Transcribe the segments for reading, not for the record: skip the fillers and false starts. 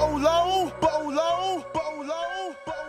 Bolo, Bolo, Bolo, Bolo.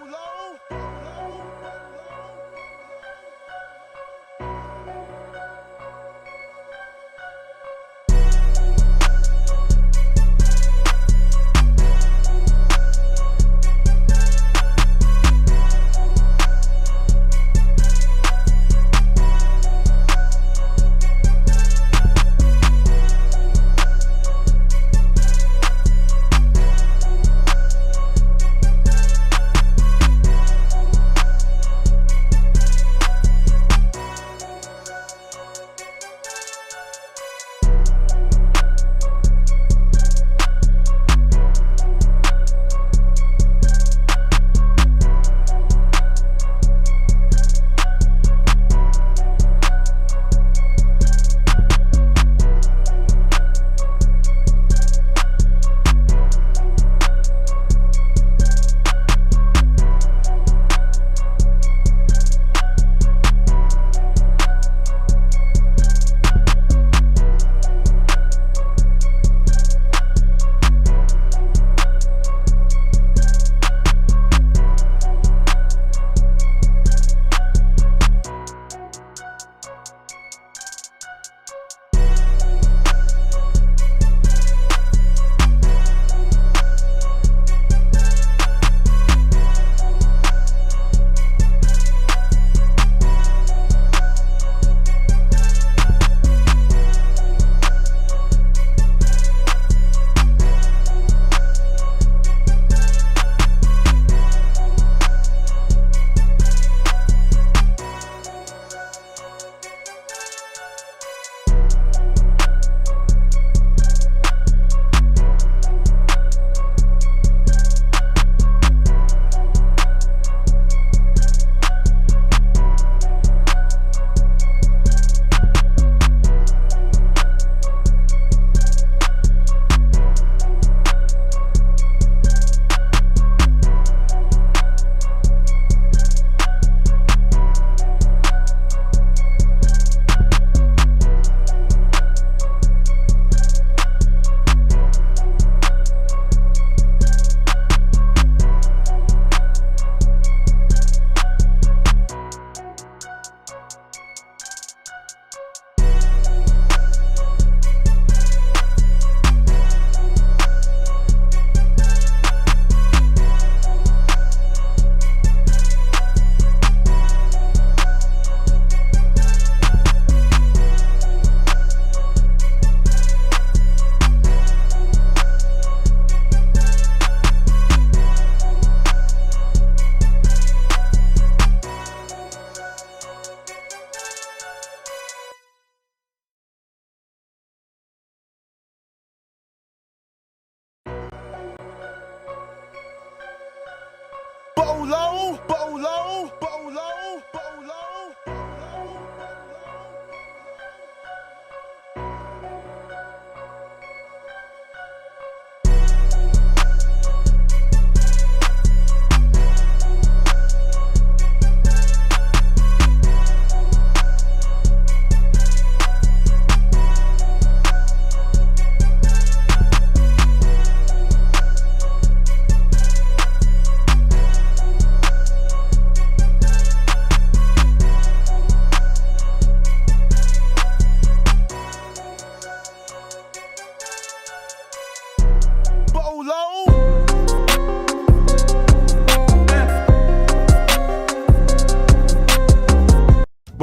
Bolo, Bolo, Bolo, Bolo.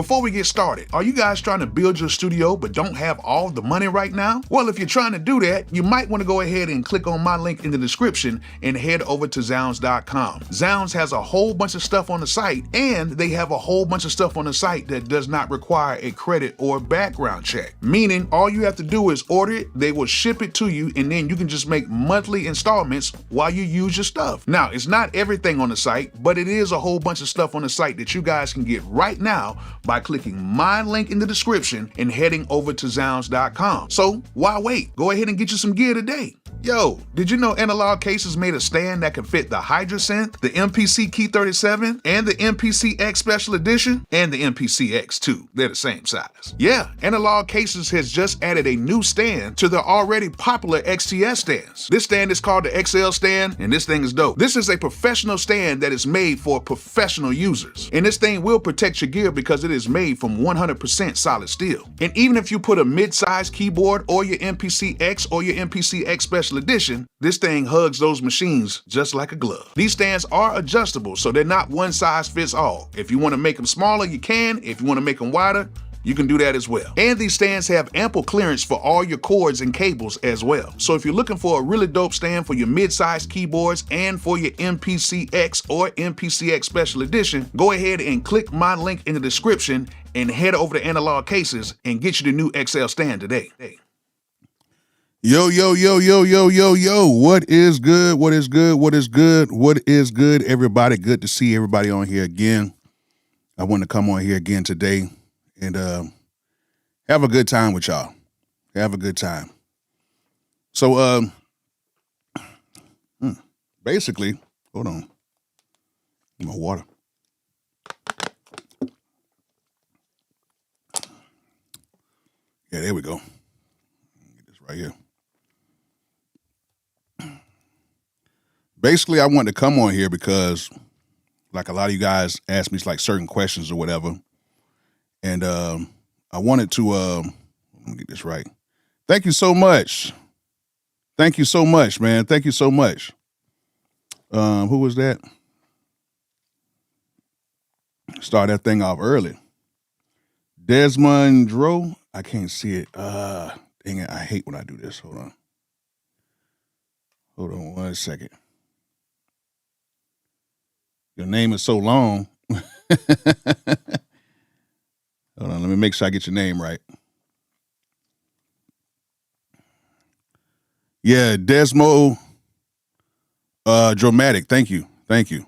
Before we get started, are you guys trying to build your studio but don't have all the money right now? Well, if you're trying to do that, you might want to go ahead and click on my link in the description and head over to Zzounds.com. Zzounds has a whole bunch of stuff on the site, and they have a whole bunch of stuff on the site that does not require a credit or background check. Meaning, all you have to do is order it, they will ship it to you, and then you can just make monthly installments while you use your stuff. Now, it's not everything on the site, but it is a whole bunch of stuff on the site that you guys can get right now by clicking my link in the description and heading over to Zzounds.com. So why wait? Go ahead and get you some gear today. Yo, did you know Analog Cases made a stand that can fit the Hydrosynth, the MPC Key 37, and the MPC X Special Edition, and the MPC X too? They're the same size. Yeah, Analog Cases has just added a new stand to their already popular XTS stands. This stand is called the XL stand, and this thing is dope. This is a professional stand that is made for professional users. And this thing will protect your gear because it is made from 100% solid steel. And even if you put a mid-size keyboard or your MPC X or your MPC X Special Edition, this thing hugs those machines just like a glove. These stands are adjustable, so they're not one size fits all. If you want to make them smaller, you can. If you want to make them wider, you can do that as well. And these stands have ample clearance for all your cords and cables as well. So if you're looking for a really dope stand for your mid-sized keyboards and for your MPC X or MPC X Special Edition, go ahead and click my link in the description and head over to Analog Cases and get you the new XL stand today. Yo, yo, yo, yo, yo, yo, yo. What is good? What is good? What is good? What is good, everybody? Good to see everybody on here again. I want to come on here again today and have a good time with y'all. Have a good time. So, basically, hold on. My water. Yeah, there we go. Get this right here. Basically, I wanted to come on here because, like, a lot of you guys asked me like certain questions or whatever, and I wanted to let me get this right. Thank you so much. Thank you so much, man. Thank you so much. Who was that? Start that thing off early. Desmond Dro. I can't see it. Dang it. I hate when I do this. Hold on. Hold on 1 second. Your name is so long. Hold on, let me make sure I get your name right. Yeah, Desmo Dramatic. Thank you. Thank you.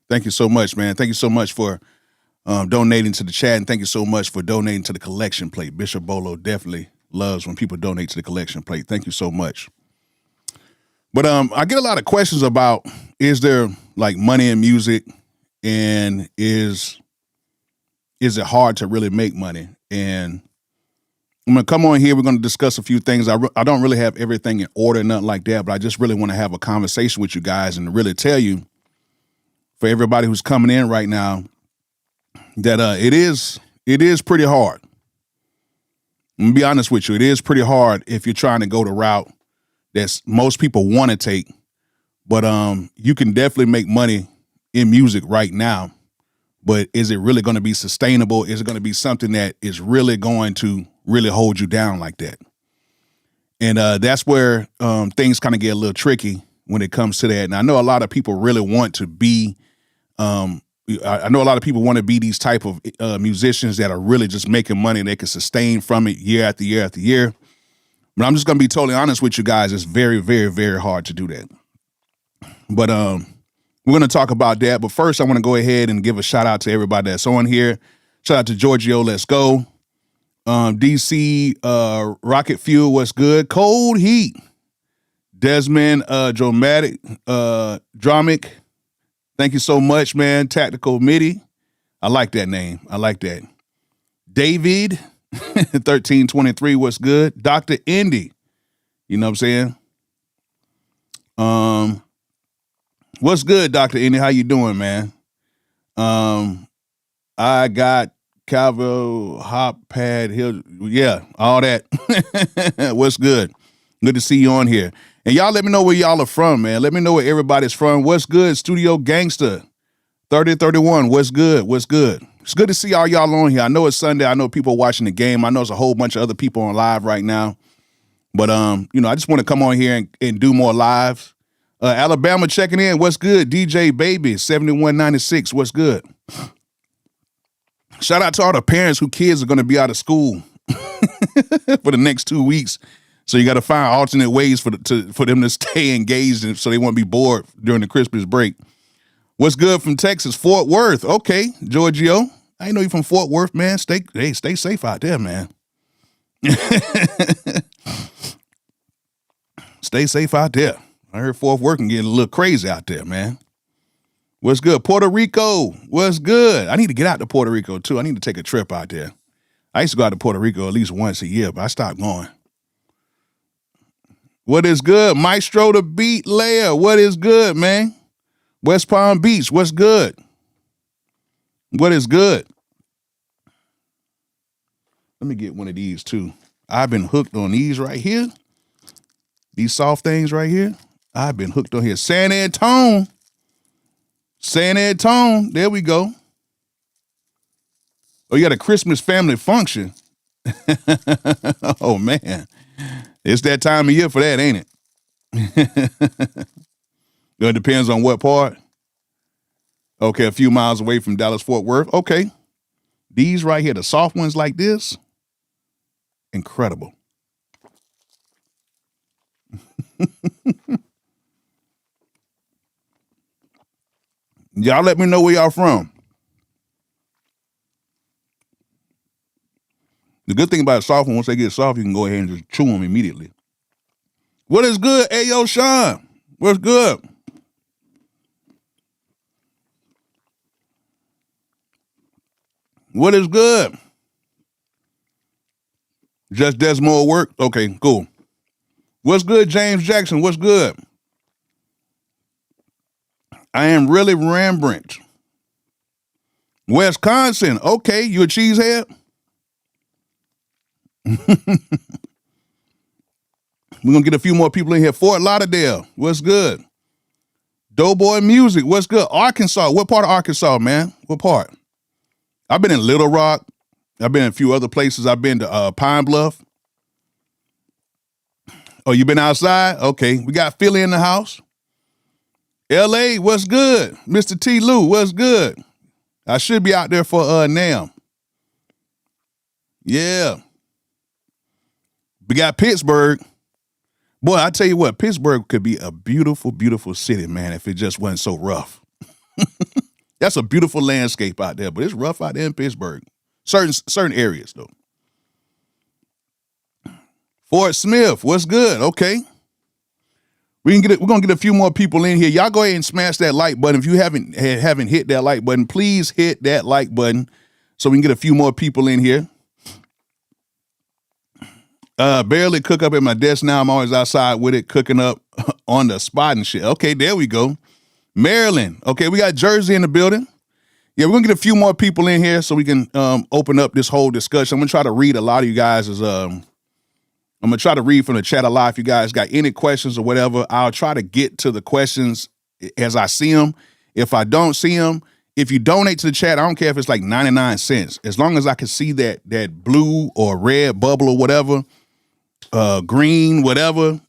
Thank you so much, man. Thank you so much for donating to the chat, and thank you so much for donating to the collection plate. Bishop Bolo definitely loves when people donate to the collection plate. Thank you so much. But I get a lot of questions about, is there like money in music, and is it hard to really make money? And I'm gonna come on here. We're gonna discuss a few things. I don't really have everything in order, nothing like that, but I just really want to have a conversation with you guys and really tell you, for everybody who's coming in right now, that it is pretty hard. I'm gonna be honest with you. It is pretty hard if you're trying to go the route that most people want to take, but you can definitely make money in music right now. But is it really going to be sustainable? Is it going to be something that is really going to really hold you down like that? And that's where things kind of get a little tricky when it comes to that. And I know a lot of people really want to be, I know a lot of people want to be these type of musicians that are really just making money and they can sustain from it year after year after year. But I'm just going to be totally honest with you guys. It's very, very, very hard to do that. But we're going to talk about that. But first, I want to go ahead and give a shout out to everybody that's on here. Shout out to Giorgio, let's go. DC, Rocket Fuel, what's good? Cold Heat. Desmond, Dramatic, thank you so much, man. Tactical MIDI. I like that name. I like that. David, 1323, what's good? Dr. Indy, you know what I'm saying? What's good, Dr. Indy? How you doing, man? I got Calvo, Hop Pad, Hill, yeah, all that. What's good? Good to see you on here. And y'all let me know where y'all are from, man. Let me know where everybody's from. What's good, Studio Gangster? 3031, what's good? What's good? It's good to see all y'all on here. I know it's Sunday. I know people watching the game. I know there's a whole bunch of other people on live right now. But, you know, I just want to come on here and do more lives. Alabama checking in. What's good? DJ Baby, 7196. What's good? Shout out to all the parents whose kids are going to be out of school for the next 2 weeks. So you got to find alternate ways for them to stay engaged and so they won't be bored during the Christmas break. What's good from Texas? Fort Worth. Okay, Giorgio. I know you from Fort Worth, man. Stay safe out there, man. Stay Stay safe out there. I heard Fort Worth getting a little crazy out there, man. What's good? Puerto Rico, what's good? I need to get out to Puerto Rico, too. I need to take a trip out there. I used to go out to Puerto Rico at least once a year, but I stopped going. What is good? Maestro the Beat Layer, what is good, man? West Palm Beach, what's good? What is good? Let me get one of these, too. I've been hooked on these right here. These soft things right here. I've been hooked on here. San Antone. San Antone. There we go. Oh, you got a Christmas family function. Oh, man. It's that time of year for that, ain't it? It depends on what part. Okay, a few miles away from Dallas-Fort Worth. Okay. These right here, the soft ones like this, incredible. Y'all let me know where y'all from. The good thing about a soft one, once they get soft, you can go ahead and just chew them immediately. What is good? Hey, yo, Sean. What's good? What is good? Just Desmo work? Okay, cool. What's good, James Jackson? What's good? I am really Rembrandt. Wisconsin. Okay, you a cheesehead? We're going to get a few more people in here. Fort Lauderdale. What's good? Doughboy Music. What's good? Arkansas. What part of Arkansas, man? What part? I've been in Little Rock. I've been in a few other places. I've been to Pine Bluff. Oh, you been outside? Okay. We got Philly in the house. LA, what's good? Mr. T. Lou, what's good? I should be out there for NAM. Yeah. We got Pittsburgh. Boy, I tell you what, Pittsburgh could be a beautiful, beautiful city, man, if it just wasn't so rough. That's a beautiful landscape out there, but it's rough out there in Pittsburgh. Certain areas, though. Fort Smith, what's good? Okay. We're gonna get a few more people in here. Y'all go ahead and smash that like button. If you haven't hit that like button, please hit that like button so we can get a few more people in here. Barely cook up at my desk now. I'm always outside with it, cooking up on the spot and shit. Okay, there we go. Maryland. Okay, we got Jersey in the building. Yeah, we're gonna get a few more people in here so we can open up this whole discussion. I'm gonna try to read a lot of you guys' I'm going to try to read from the chat a lot. If you guys got any questions or whatever, I'll try to get to the questions as I see them. If I don't see them, if you donate to the chat, I don't care if it's like 99 cents. As long as I can see that blue or red bubble or whatever, green, whatever,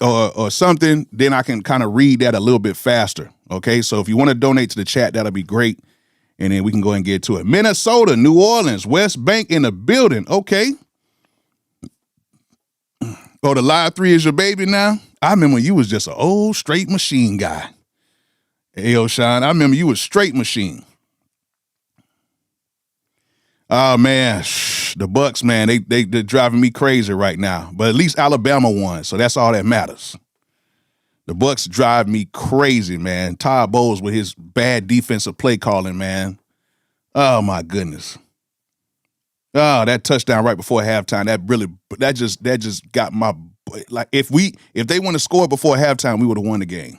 or something, then I can kind of read that a little bit faster. Okay, so if you want to donate to the chat, that'll be great. And then we can go and get to it. Minnesota, New Orleans, West Bank in the building. Okay. Oh, the Live 3 is your baby now? I remember you was just an old straight machine guy. Hey, yo, Sean, I remember you was straight machine. Oh, man, the Bucks, man, they're driving me crazy right now. But at least Alabama won, so that's all that matters. The Bucks drive me crazy, man. Todd Bowles with his bad defensive play calling, man. Oh, my goodness. Oh, that touchdown right before halftime, that just got my, like, if they want to score before halftime, we would have won the game.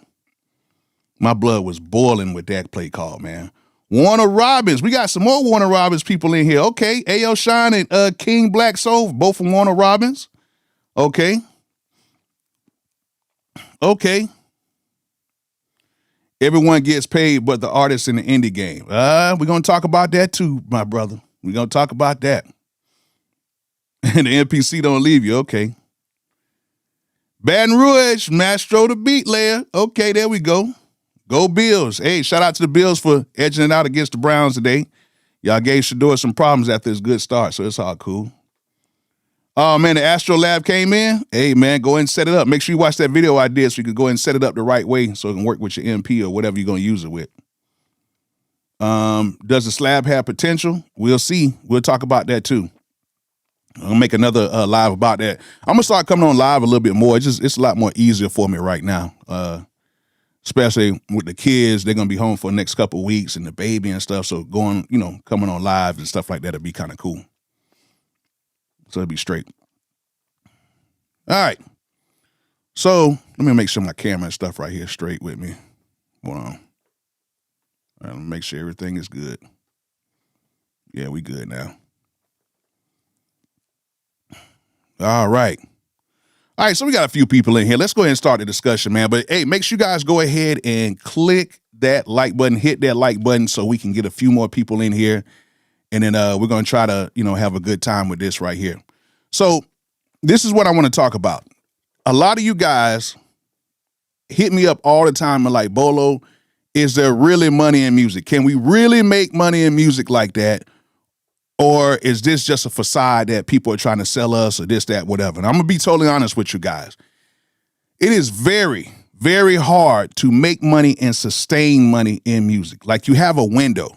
My blood was boiling with that play call, man. Warner Robins, we got some more Warner Robins people in here. Okay, A.O. Shine and King Black Soul, both from Warner Robins. Okay. Okay. Everyone gets paid but the artists in the indie game. We're going to talk about that too, my brother. We're going to talk about that. And the NPC don't leave you. Okay. Baton Rouge, Maestro the Beat Layer. Okay, there we go. Go Bills. Hey, shout out to the Bills for edging it out against the Browns today. Y'all gave Shador some problems after his good start, so it's all cool. Oh, man, the Astro Lab came in. Hey, man, go ahead and set it up. Make sure you watch that video I did so you can go ahead and set it up the right way so it can work with your MP or whatever you're going to use it with. Does the slab have potential? We'll see. We'll talk about that too. I'm gonna make another live about that. I'm gonna start coming on live a little bit more. It's a lot more easier for me right now. Especially with the kids, they're gonna be home for the next couple of weeks and the baby and stuff. So going, coming on live and stuff like that would be kind of cool. So it'll be straight. All right. So let me make sure my camera and stuff right here straight with me. Hold on. All right, let me make sure everything is good. Yeah, we good now. All right. All right, so we got a few people in here. Let's go ahead and start the discussion, man. But, hey, make sure you guys go ahead and click that like button, hit that like button so we can get a few more people in here. And then we're going to try to, have a good time with this right here. So this is what I want to talk about. A lot of you guys hit me up all the time and like, Bolo, is there really money in music? Can we really make money in music like that? Or is this just a facade that people are trying to sell us or this, that, whatever? And I'm going to be totally honest with you guys. It is very, very hard to make money and sustain money in music. Like you have a window,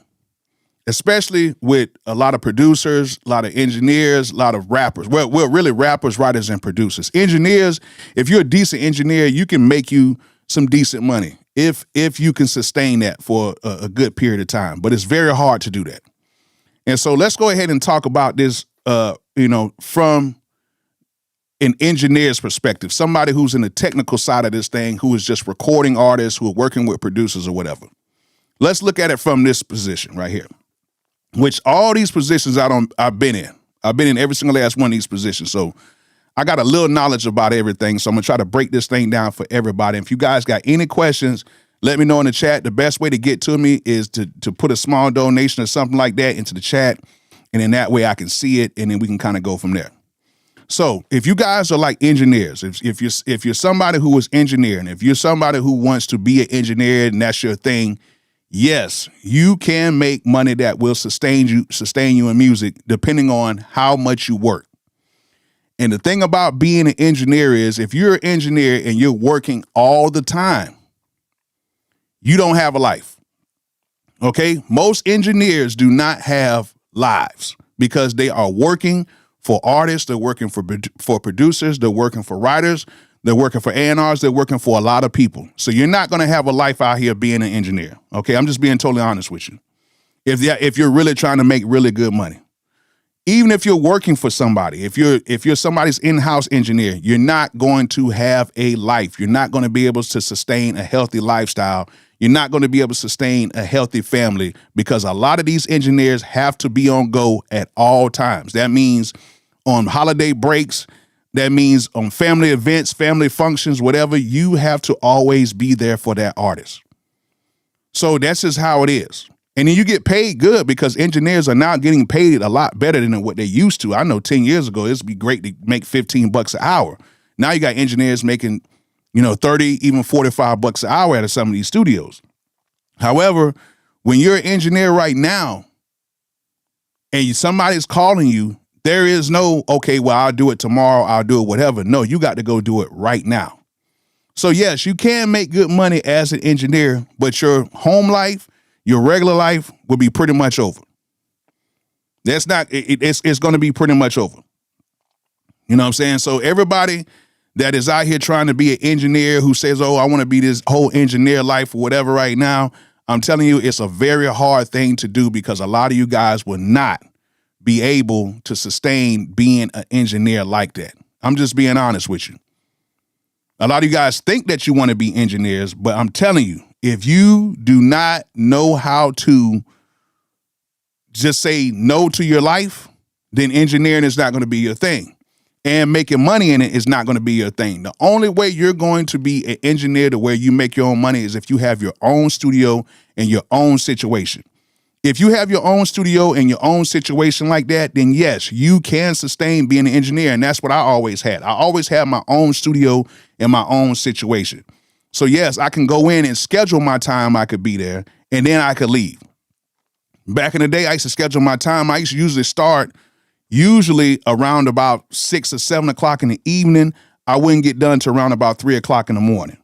especially with a lot of producers, a lot of engineers, a lot of rappers. Well, really rappers, writers, and producers. Engineers, if you're a decent engineer, you can make you some decent money if you can sustain that for a good period of time. But it's very hard to do that. And so let's go ahead and talk about this, from an engineer's perspective, somebody who's in the technical side of this thing, who is just recording artists, who are working with producers or whatever. Let's look at it from this position right here, which all these positions I've been in. I've been in every single last one of these positions. So I got a little knowledge about everything. So I'm going to try to break this thing down for everybody. And if you guys got any questions, let me know in the chat. The best way to get to me is to put a small donation or something like that into the chat. And then that way I can see it and then we can kind of go from there. So if you guys are like engineers, if you're somebody who is engineering, if you're somebody who wants to be an engineer and that's your thing, yes, you can make money that will sustain you in music depending on how much you work. And the thing about being an engineer is if you're an engineer and you're working all the time, you don't have a life, okay? Most engineers do not have lives because they are working for artists, they're working for producers, they're working for writers, they're working for A&Rs, they're working for a lot of people. So you're not going to have a life out here being an engineer, okay? I'm just being totally honest with you. If you're really trying to make really good money. Even if you're working for somebody, if you're somebody's in-house engineer, you're not going to have a life. You're not going to be able to sustain a healthy lifestyle. You're not going to be able to sustain a healthy family because a lot of these engineers have to be on go at all times. That means on holiday breaks, that means on family events, family functions, whatever, you have to always be there for that artist. So that's just how it is. And then you get paid good because engineers are now getting paid a lot better than what they used to. I know 10 years ago, it'd be great to make $15 an hour. Now you got engineers making 30, even $45 an hour out of some of these studios. However, when you're an engineer right now and somebody's calling you, there is no, okay, well, I'll do it tomorrow, I'll do it, whatever. No, you got to go do it right now. So yes, you can make good money as an engineer, but your home life, your regular life will be pretty much over. It's going to be pretty much over. You know what I'm saying? So everybody that is out here trying to be an engineer who says, oh, I want to be this whole engineer life or whatever right now, I'm telling you, it's a very hard thing to do because a lot of you guys will not be able to sustain being an engineer like that. I'm just being honest with you. A lot of you guys think that you want to be engineers, but I'm telling you, if you do not know how to just say no to your life, then engineering is not going to be your thing. And making money in it is not going to be your thing. The only way you're going to be an engineer to where you make your own money is if you have your own studio and your own situation. If you have your own studio and your own situation like that, then yes, you can sustain being an engineer. And that's what I always had. I always had my own studio and my own situation. So yes, I can go in and schedule my time I could be there and then I could leave. Back in the day, I used to schedule my time. I used to usually start around about 6 or 7 o'clock in the evening. I wouldn't get done to around about 3 o'clock in the morning.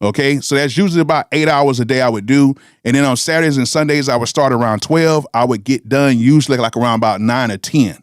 Okay, so that's usually about 8 hours a day I would do. And then on Saturdays and Sundays, I would start around 12. I would get done usually like around about 9 or 10.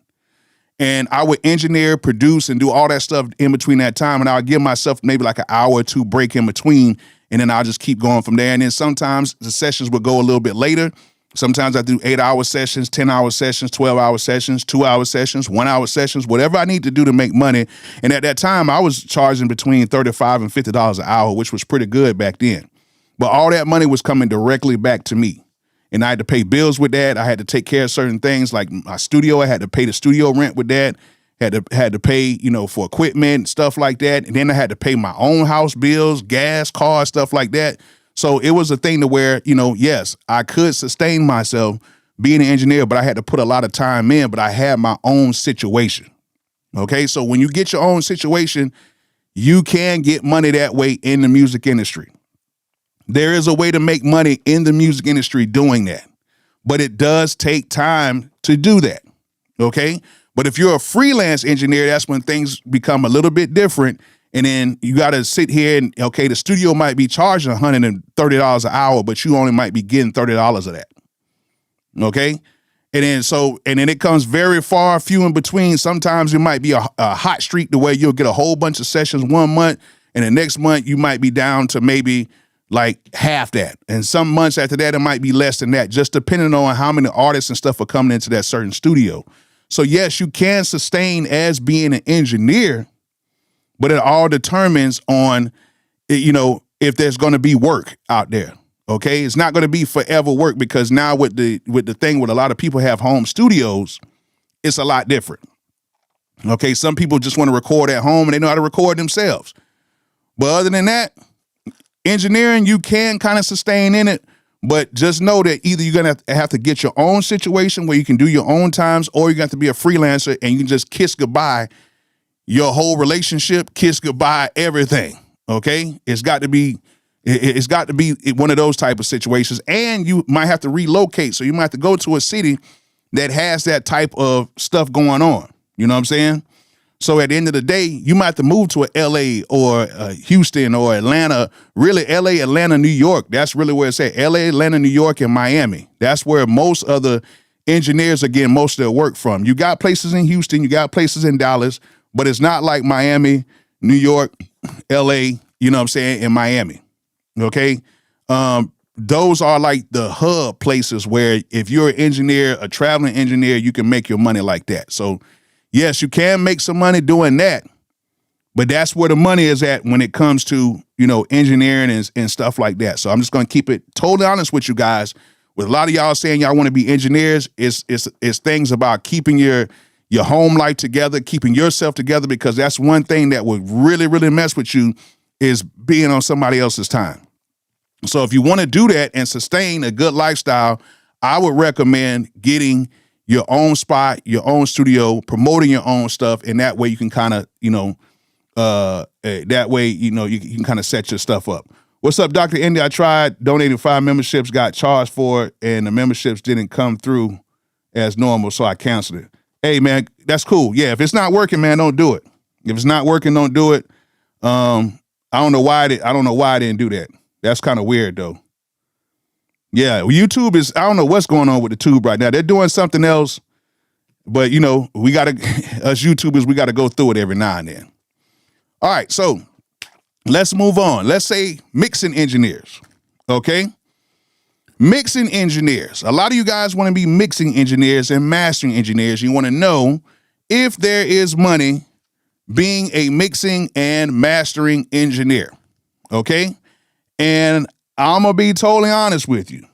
And I would engineer, produce, and do all that stuff in between that time. And I would give myself maybe like an hour or two break in between. And then I'll just keep going from there. And then sometimes the sessions would go a little bit later. Sometimes I do 8-hour sessions, 10-hour sessions, 12-hour sessions, 2-hour sessions, 1-hour sessions, whatever I need to do to make money. And at that time, I was charging between $35 and $50 an hour, which was pretty good back then. But all that money was coming directly back to me. And I had to pay bills with that. I had to take care of certain things like my studio. I had to pay the studio rent with that. Had to pay, for equipment, stuff like that. And then I had to pay my own house bills, gas, cars, stuff like that. So it was a thing to where, yes, I could sustain myself being an engineer, but I had to put a lot of time in, but I had my own situation. Okay, so when you get your own situation, you can get money that way in the music industry. There is a way to make money in the music industry doing that, but it does take time to do that. Okay, but if you're a freelance engineer, that's when things become a little bit different. And then you got to sit here and, the studio might be charging $130 an hour, but you only might be getting $30 of that. Okay. And then it comes very far, few in between. Sometimes it might be a hot streak to where you'll get a whole bunch of sessions 1 month, and the next month you might be down to maybe like half that. And some months after that, it might be less than that, just depending on how many artists and stuff are coming into that certain studio. So yes, you can sustain as being an engineer, but it all determines on, if there's going to be work out there. Okay, it's not going to be forever work, because now with the thing with a lot of people have home studios, it's a lot different. Okay, some people just want to record at home and they know how to record themselves. But other than that, engineering, you can kind of sustain in it, but just know that either you're going to have to get your own situation where you can do your own times, or you're going to have to be a freelancer and you can just kiss goodbye your whole relationship, kiss goodbye everything. Okay, it's got to be one of those type of situations, and you might have to relocate. So you might have to go to a city that has that type of stuff going on. You know what I'm saying? So at the end of the day, you might have to move to a LA or Houston or Atlanta. Really, LA, Atlanta, New York. That's really where it's at. LA, Atlanta, New York, and Miami. That's where most other engineers are getting most of their work from. You got places in Houston, you got places in Dallas, but it's not like Miami, New York, LA, you know what I'm saying, and Miami. Okay? Those are like the hub places where if you're an engineer, a traveling engineer, you can make your money like that. So yes, you can make some money doing that, but that's where the money is at when it comes to, engineering and stuff like that. So I'm just going to keep it totally honest with you guys. With a lot of y'all saying y'all want to be engineers, it's things about keeping your home life together, keeping yourself together, because that's one thing that would really, really mess with you is being on somebody else's time. So if you want to do that and sustain a good lifestyle, I would recommend getting your own spot, your own studio, promoting your own stuff, and that way you can kind of, you can kind of set your stuff up. What's up, Dr. Indy? I tried donating 5 memberships, got charged for it, and the memberships didn't come through as normal, so I canceled it. Hey, man, that's cool. Yeah, if it's not working, man, don't do it. If it's not working, don't do it. I don't know why I didn't do that. That's kind of weird, though. Yeah, YouTube is, I don't know what's going on with the tube right now. They're doing something else, but, we got to, us YouTubers, we got to go through it every now and then. All right, so let's move on. Let's say mixing engineers, okay? Mixing engineers. A lot of you guys want to be mixing engineers and mastering engineers. You want to know if there is money being a mixing and mastering engineer, okay? And I'm going to be totally honest with you.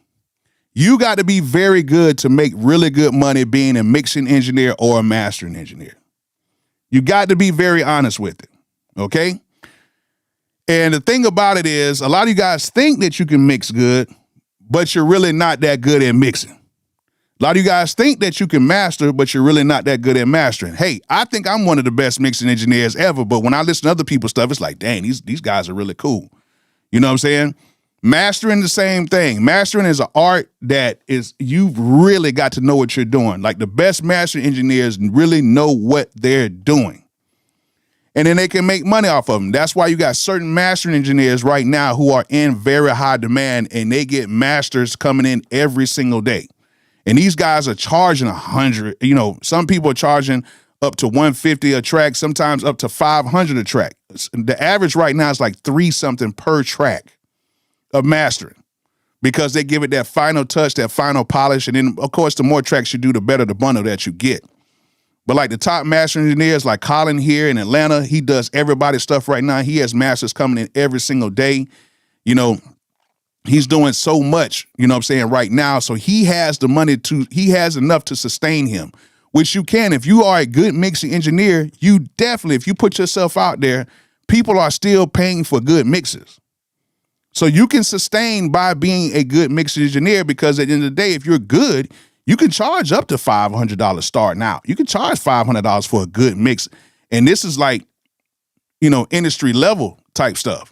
You got to be very good to make really good money being a mixing engineer or a mastering engineer. You got to be very honest with it, okay? And the thing about it is, a lot of you guys think that you can mix good, but you're really not that good at mixing. A lot of you guys think that you can master, but you're really not that good at mastering. Hey, I think I'm one of the best mixing engineers ever, but when I listen to other people's stuff, it's like, dang, these guys are really cool. You know what I'm saying? Mastering, the same thing. Mastering is an art that is, you've really got to know what you're doing. Like the best mastering engineers really know what they're doing. And then they can make money off of them. That's why you got certain mastering engineers right now who are in very high demand, and they get masters coming in every single day. And these guys are charging $100. Some people are charging up to 150 a track, sometimes up to 500 a track. The average right now is like 3 something per track of mastering, because they give it that final touch, that final polish. And then, of course, the more tracks you do, the better the bundle that you get. But like the top master engineers like Colin here in Atlanta, he does everybody's stuff right now. He has masters coming in every single day. You know, he's doing so much, you know what I'm saying, right now. So he has the money he has enough to sustain him, which you can. If you are a good mixing engineer, you definitely, if you put yourself out there, people are still paying for good mixes. So you can sustain by being a good mixing engineer, because at the end of the day, if you're good, you can charge up to $500 starting out. You can charge $500 for a good mix. And this is like, you know, industry level type stuff.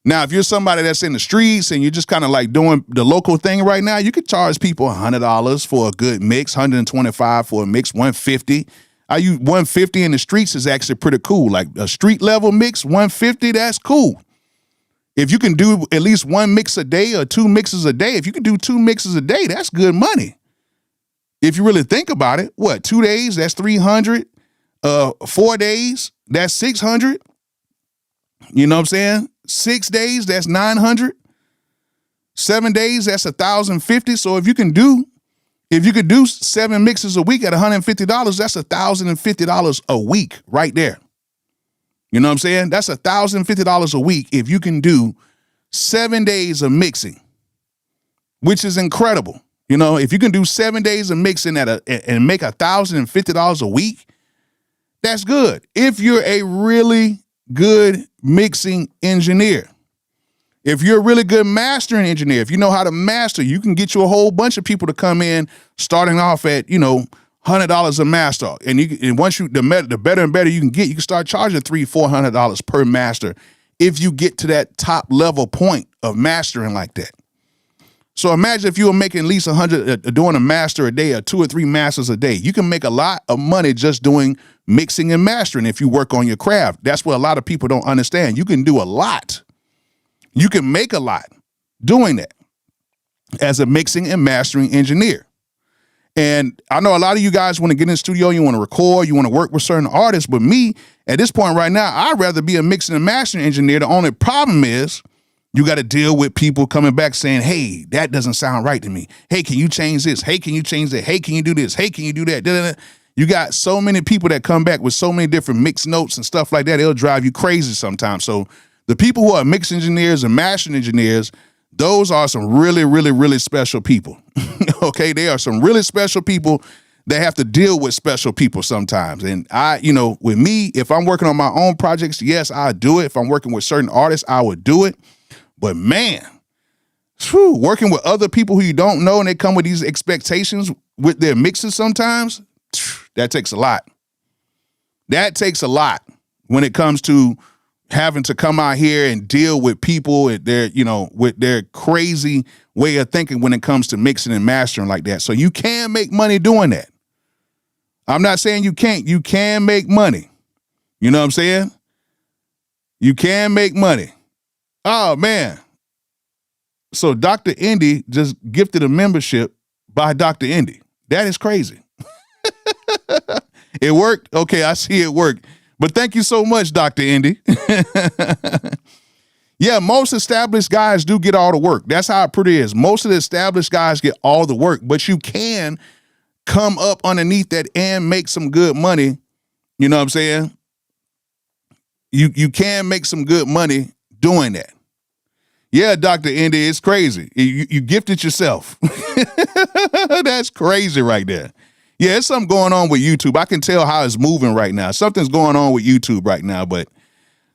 Now, if you're somebody that's in the streets and you're just kind of like doing the local thing right now, you could charge people $100 for a good mix, $125 for a mix, $150. $150 in the streets is actually pretty cool. Like a street level mix, $150, that's cool. If you can do at least 1 mix a day or 2 mixes a day, if you can do 2 mixes a day, that's good money. If you really think about it, 2 days, that's 300. 4 days, that's 600. You know what I'm saying? 6 days, that's 900. 7 days, that's 1,050. So if you could do 7 mixes a week at $150, that's $1,050 a week right there. You know what I'm saying? That's $1,050 a week if you can do 7 days of mixing, which is incredible. You know, if you can do 7 days of mixing and make $1,050 a week, that's good. If you're a really good mixing engineer, if you're a really good mastering engineer, if you know how to master, you can get you a whole bunch of people to come in starting off at, you know, $100 a master. And once the better and better you can start charging $300-400 per master if you get to that top level point of mastering like that. So imagine if you were making at least 100, doing a master a day or 2 or 3 masters a day. You can make a lot of money just doing mixing and mastering if you work on your craft. That's what a lot of people don't understand. You can do a lot. You can make a lot doing that as a mixing and mastering engineer. And I know a lot of you guys want to get in the studio, you want to record, you want to work with certain artists, but me, at this point right now, I'd rather be a mixing and mastering engineer. The only problem is you got to deal with people coming back saying, hey, that doesn't sound right to me. Hey, can you change this? Hey, can you change that? Hey, can you do this? Hey, can you do that? You got so many people that come back with so many different mix notes and stuff like that. It'll drive you crazy sometimes. So the people who are mix engineers and mastering engineers, those are some really, really, really special people. Okay, they are some really special people that have to deal with special people sometimes. And with me, if I'm working on my own projects, yes, I do it. If I'm working with certain artists, I would do it. But man, working with other people who you don't know and they come with these expectations with their mixes sometimes, that takes a lot. That takes a lot when it comes to having to come out here and deal with people with their crazy way of thinking when it comes to mixing and mastering like that. So you can make money doing that. I'm not saying you can't. You can make money. You know what I'm saying? You can make money. Oh, man. So Dr. Indy just gifted a membership by Dr. Indy. That is crazy. It worked? Okay, I see it worked. But thank you so much, Dr. Indy. Yeah, most established guys do get all the work. That's how it pretty is. Most of the established guys get all the work, but you can come up underneath that and make some good money. You know what I'm saying? You can make some good money doing that. Yeah, Dr. Indy, it's crazy. You gifted yourself. That's crazy right there. Yeah, there's something going on with YouTube. I can tell how it's moving right now. Something's going on with YouTube right now, but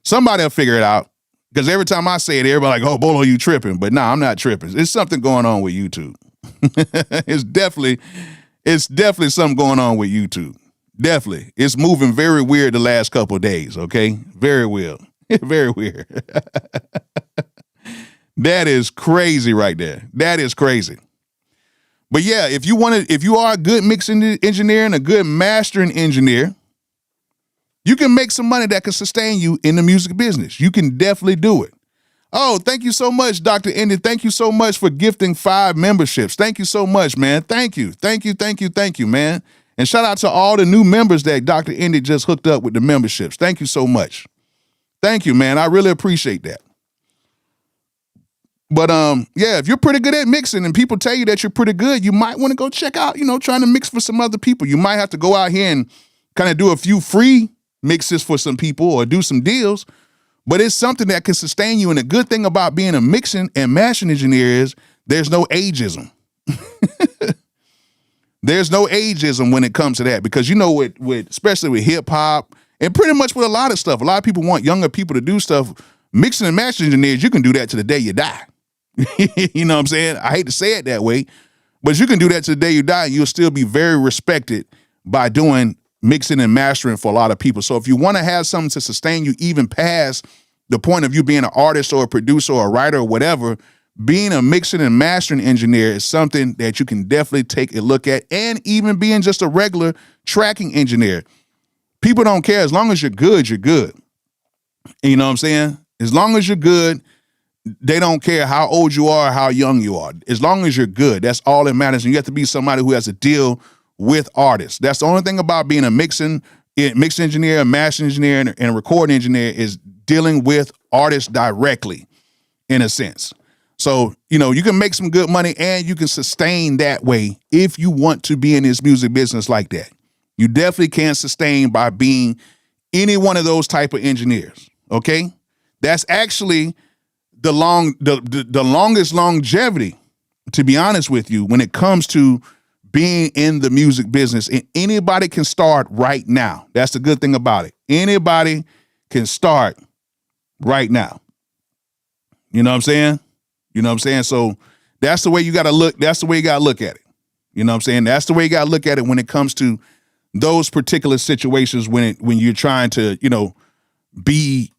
somebody will figure it out. Because every time I say it, everybody like, oh, Bolo, you tripping. But no, I'm not tripping. There's something going on with YouTube. It's definitely something going on with YouTube. Definitely. It's moving very weird the last couple of days, okay? Very weird. Very weird. That is crazy right there. That is crazy. But yeah, if you are a good mixing engineer and a good mastering engineer, you can make some money that can sustain you in the music business. You can definitely do it. Oh, thank you so much, Dr. Indy. Thank you so much for gifting 5 memberships. Thank you so much, man. Thank you. Thank you, man. And shout out to all the new members that Dr. Indy just hooked up with the memberships. Thank you so much. Thank you, man. I really appreciate that. But yeah, if you're pretty good at mixing and people tell you that you're pretty good, you might want to go check out, trying to mix for some other people. You might have to go out here and kind of do a few free mixes for some people or do some deals, but it's something that can sustain you. And the good thing about being a mixing and mastering engineer is there's no ageism. There's no ageism when it comes to that, because with especially with hip hop and pretty much with a lot of stuff, a lot of people want younger people to do stuff. Mixing and mastering engineers, you can do that to the day you die. You know what I'm saying? I hate to say it that way, but you can do that to the day you die and you'll still be very respected by doing mixing and mastering for a lot of people. So if you want to have something to sustain you even past the point of you being an artist or a producer or a writer or whatever, being a mixing and mastering engineer is something that you can definitely take a look at, and even being just a regular tracking engineer. People don't care. As long as you're good, you're good. You know what I'm saying? As long as you're good, they don't care how old you are or how young you are. As long as you're good, that's all that matters. And you have to be somebody who has to deal with artists. That's the only thing about being a mixing engineer, a mastering engineer, and a recording engineer is dealing with artists directly, in a sense. So, you can make some good money and you can sustain that way if you want to be in this music business like that. You definitely can sustain by being any one of those type of engineers, okay? That's actually the longest longevity, to be honest with you, when it comes to being in the music business. And anybody can start right now. That's the good thing about it. Anybody can start right now. You know what I'm saying? You know what I'm saying? So that's the way you got to look. That's the way you got to look at it. You know what I'm saying? That's the way you got to look at it when it comes to those particular situations when you're trying to, be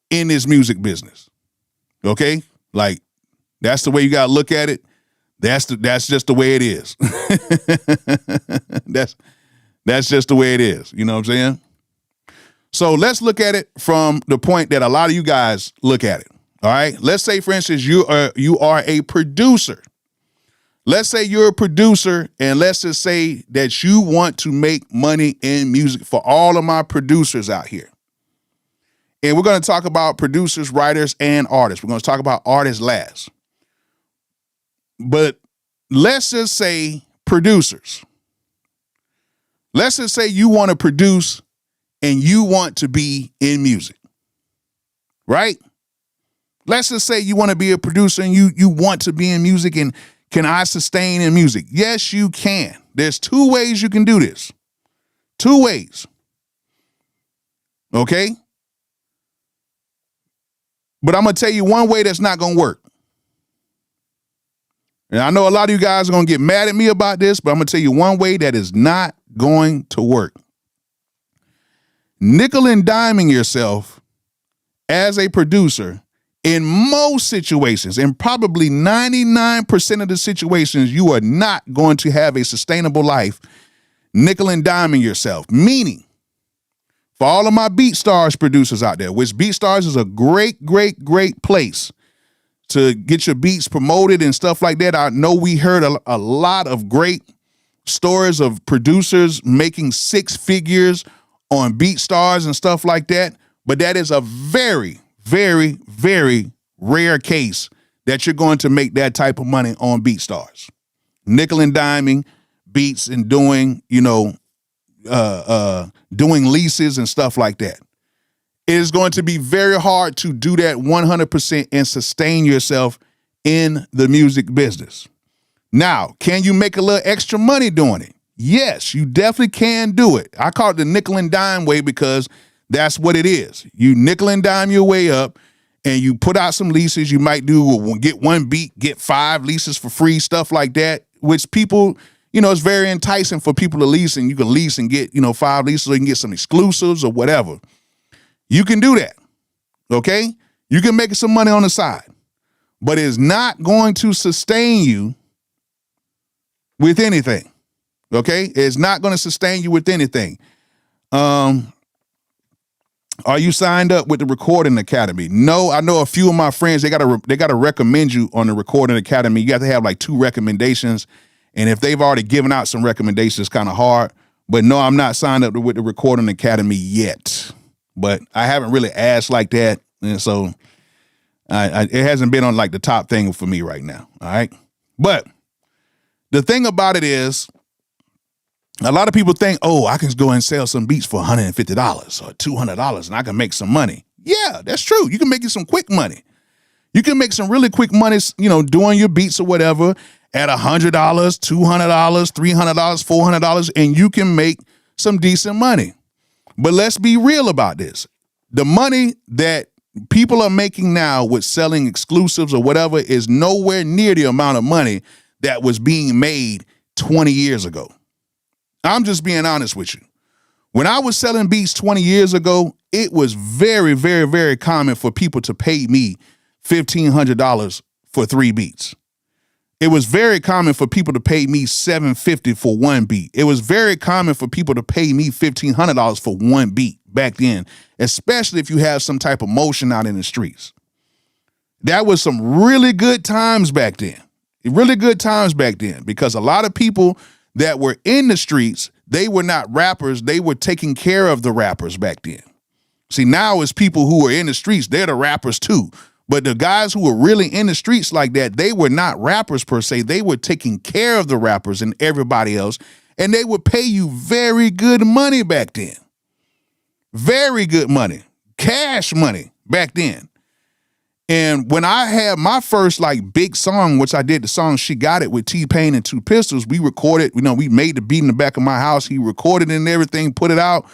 in this music business. Okay? Like, that's the way you got to look at it. That's just the way it is. That's just the way it is. You know what I'm saying? So let's look at it from the point that a lot of you guys look at it. All right? Let's say, for instance, you are a producer. Let's say you're a producer, and let's just say that you want to make money in music. For all of my producers out here. And we're going to talk about producers, writers, and artists. We're going to talk about artists last. But let's just say producers. Let's just say you want to produce and you want to be in music, right? Let's just say you want to be a producer and you want to be in music, and can I sustain in music? Yes, you can. There's 2 ways you can do this. 2 ways. Okay? But I'm going to tell you one way that's not going to work. And I know a lot of you guys are going to get mad at me about this, but I'm going to tell you one way that is not going to work. Nickel and diming yourself as a producer in most situations, and probably 99% of the situations, you are not going to have a sustainable life nickel and diming yourself. Meaning, for all of my BeatStars producers out there, which BeatStars is a great, great, great place to get your beats promoted and stuff like that. I know we heard a lot of great stories of producers making 6 figures on BeatStars and stuff like that. But that is a very, very, very rare case that you're going to make that type of money on BeatStars. Nickel and diming beats and doing, doing leases and stuff like that. It is going to be very hard to do that 100% and sustain yourself in the music business. Now, can you make a little extra money doing it? Yes, you definitely can do it. I call it the nickel and dime way because that's what it is. You nickel and dime your way up and you put out some leases. You might get 1 beat, get 5 leases for free, stuff like that, which people, it's very enticing for people to lease, and you can lease and get, 5 leases, or you can get some exclusives or whatever. You can do that, okay? You can make some money on the side, but it's not going to sustain you with anything, okay? It's not going to sustain you with anything. Are you signed up with the Recording Academy? No, I know a few of my friends, they gotta recommend you on the Recording Academy. You got to have like 2 recommendations, and if they've already given out some recommendations, it's kind of hard. But no, I'm not signed up with the Recording Academy yet. But I haven't really asked like that. And so it hasn't been on like the top thing for me right now. All right. But the thing about it is, a lot of people think, oh, I can go and sell some beats for $150 or $200 and I can make some money. Yeah, that's true. You can make you some quick money. You can make some really quick money, doing your beats or whatever at $100, $200, $300, $400, and you can make some decent money. But let's be real about this. The money that people are making now with selling exclusives or whatever is nowhere near the amount of money that was being made 20 years ago. I'm just being honest with you. When I was selling beats 20 years ago, it was very, very, very common for people to pay me $1,500 for 3 beats. It was very common for people to pay me $750 for 1 beat. It was very common for people to pay me $1,500 for 1 beat back then, especially if you have some type of motion out in the streets. That was some really good times back then. Really good times back then, because a lot of people that were in the streets, they were not rappers. They were taking care of the rappers back then. See, now it's people who are in the streets. They're the rappers too. But the guys who were really in the streets like that, they were not rappers per se. They were taking care of the rappers and everybody else. And they would pay you very good money back then. Very good money. Cash money back then. And when I had my first like big song, which I did the song She Got It with T-Pain and Two Pistols, we recorded, we made the beat in the back of my house. He recorded it and everything, put it out.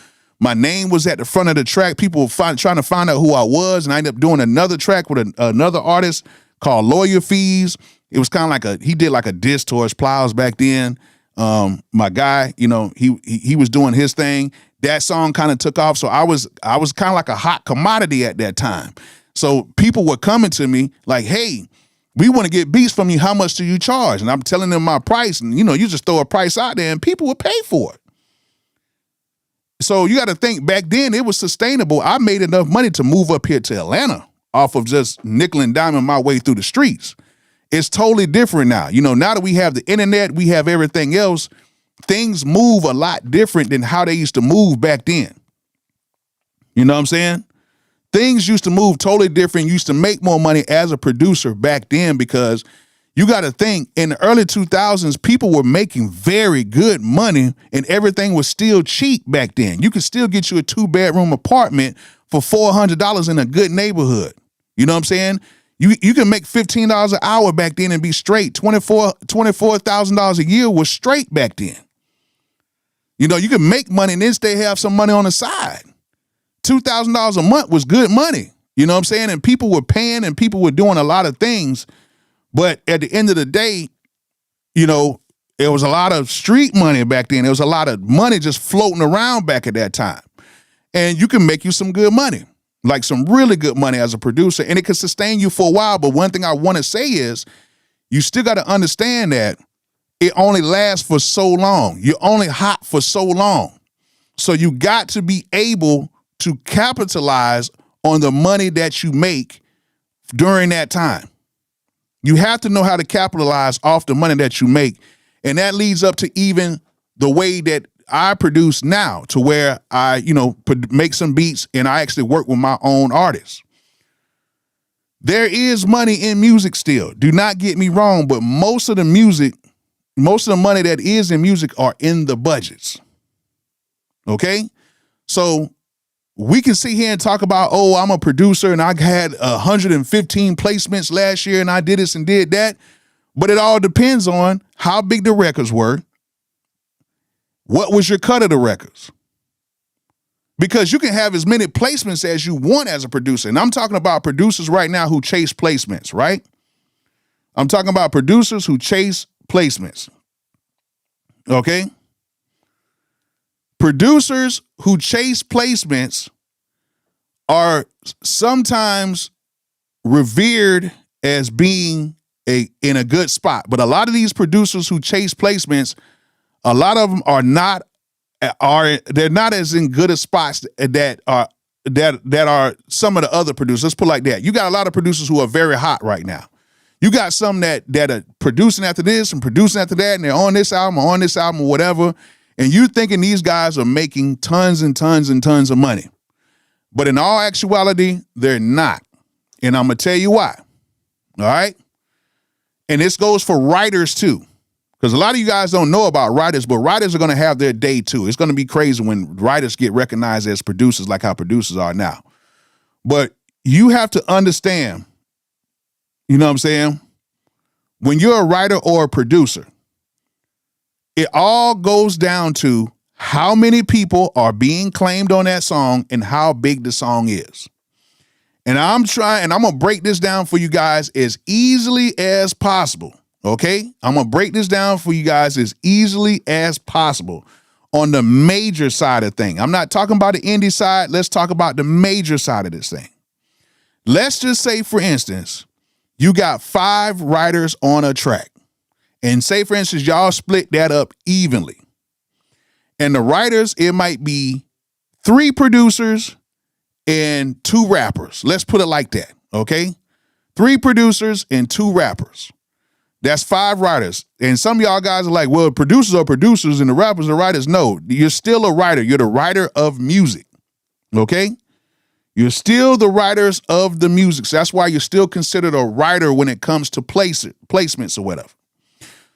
My name was at the front of the track. People were trying to find out who I was. And I ended up doing another track with another artist called Lawyer Fees. It was kind of like he did like a diss towards Plows back then. My guy, he was doing his thing. That song kind of took off. So I was kind of like a hot commodity at that time. So people were coming to me like, hey, we want to get beats from you. How much do you charge? And I'm telling them my price. And, you just throw a price out there and people would pay for it. So you got to think back then it was sustainable. I made enough money to move up here to Atlanta off of just nickel and diming my way through the streets. It's totally different now. Now that we have the internet, we have everything else, things move a lot different than how they used to move back then. You know what I'm saying? Things used to move totally different. You used to make more money as a producer back then, because you got to think in the early 2000s, people were making very good money and everything was still cheap back then. You could still get you a 2-bedroom apartment for $400 in a good neighborhood. You know what I'm saying? You can make $15 an hour back then and be straight. $24,000 a year was straight back then. You can make money and then stay have some money on the side. $2,000 a month was good money. You know what I'm saying? And people were paying and people were doing a lot of things. But at the end of the day, there was a lot of street money back then. There was a lot of money just floating around back at that time. And you can make you some good money, like some really good money as a producer, and it could sustain you for a while. But one thing I want to say is you still got to understand that it only lasts for so long. You're only hot for so long. So you got to be able to capitalize on the money that you make during that time. You have to know how to capitalize off the money that you make. And that leads up to even the way that I produce now, to where I, make some beats and I actually work with my own artists. There is money in music still. Do not get me wrong, but most of the money that is in music are in the budgets. Okay? So we can sit here and talk about, oh, I'm a producer and I had 115 placements last year and I did this and did that. But it all depends on how big the records were. What was your cut of the records? Because you can have as many placements as you want as a producer. And I'm talking about producers right now who chase placements, right? I'm talking about producers who chase placements. Okay? Producers who chase placements are sometimes revered as being in a good spot. But a lot of these producers who chase placements, a lot of them they're not as in good a spots that are some of the other producers. Let's put it like that. You got a lot of producers who are very hot right now. You got some that are producing after this and producing after that, and they're on this album or whatever. And you thinking these guys are making tons and tons and tons of money. But in all actuality, they're not. And I'm going to tell you why. All right? And this goes for writers too. Because a lot of you guys don't know about writers, but writers are going to have their day too. It's going to be crazy when writers get recognized as producers like how producers are now. But you have to understand, you know what I'm saying? When you're a writer or a producer, it all goes down to how many people are being claimed on that song and how big the song is. And I'm going to break this down for you guys as easily as possible. Okay? I'm going to break this down for you guys as easily as possible on the major side of thing. I'm not talking about the indie side. Let's talk about the major side of this thing. Let's just say, for instance, you got 5 writers on a track. And say, for instance, y'all split that up evenly. And the writers, it might be 3 producers and 2 rappers. Let's put it like that, okay? 3 producers and 2 rappers. That's 5 writers. And some of y'all guys are like, well, producers are producers and the rappers are writers. No, you're still a writer. You're the writer of music, okay? You're still the writers of the music. So that's why you're still considered a writer when it comes to placements or whatever.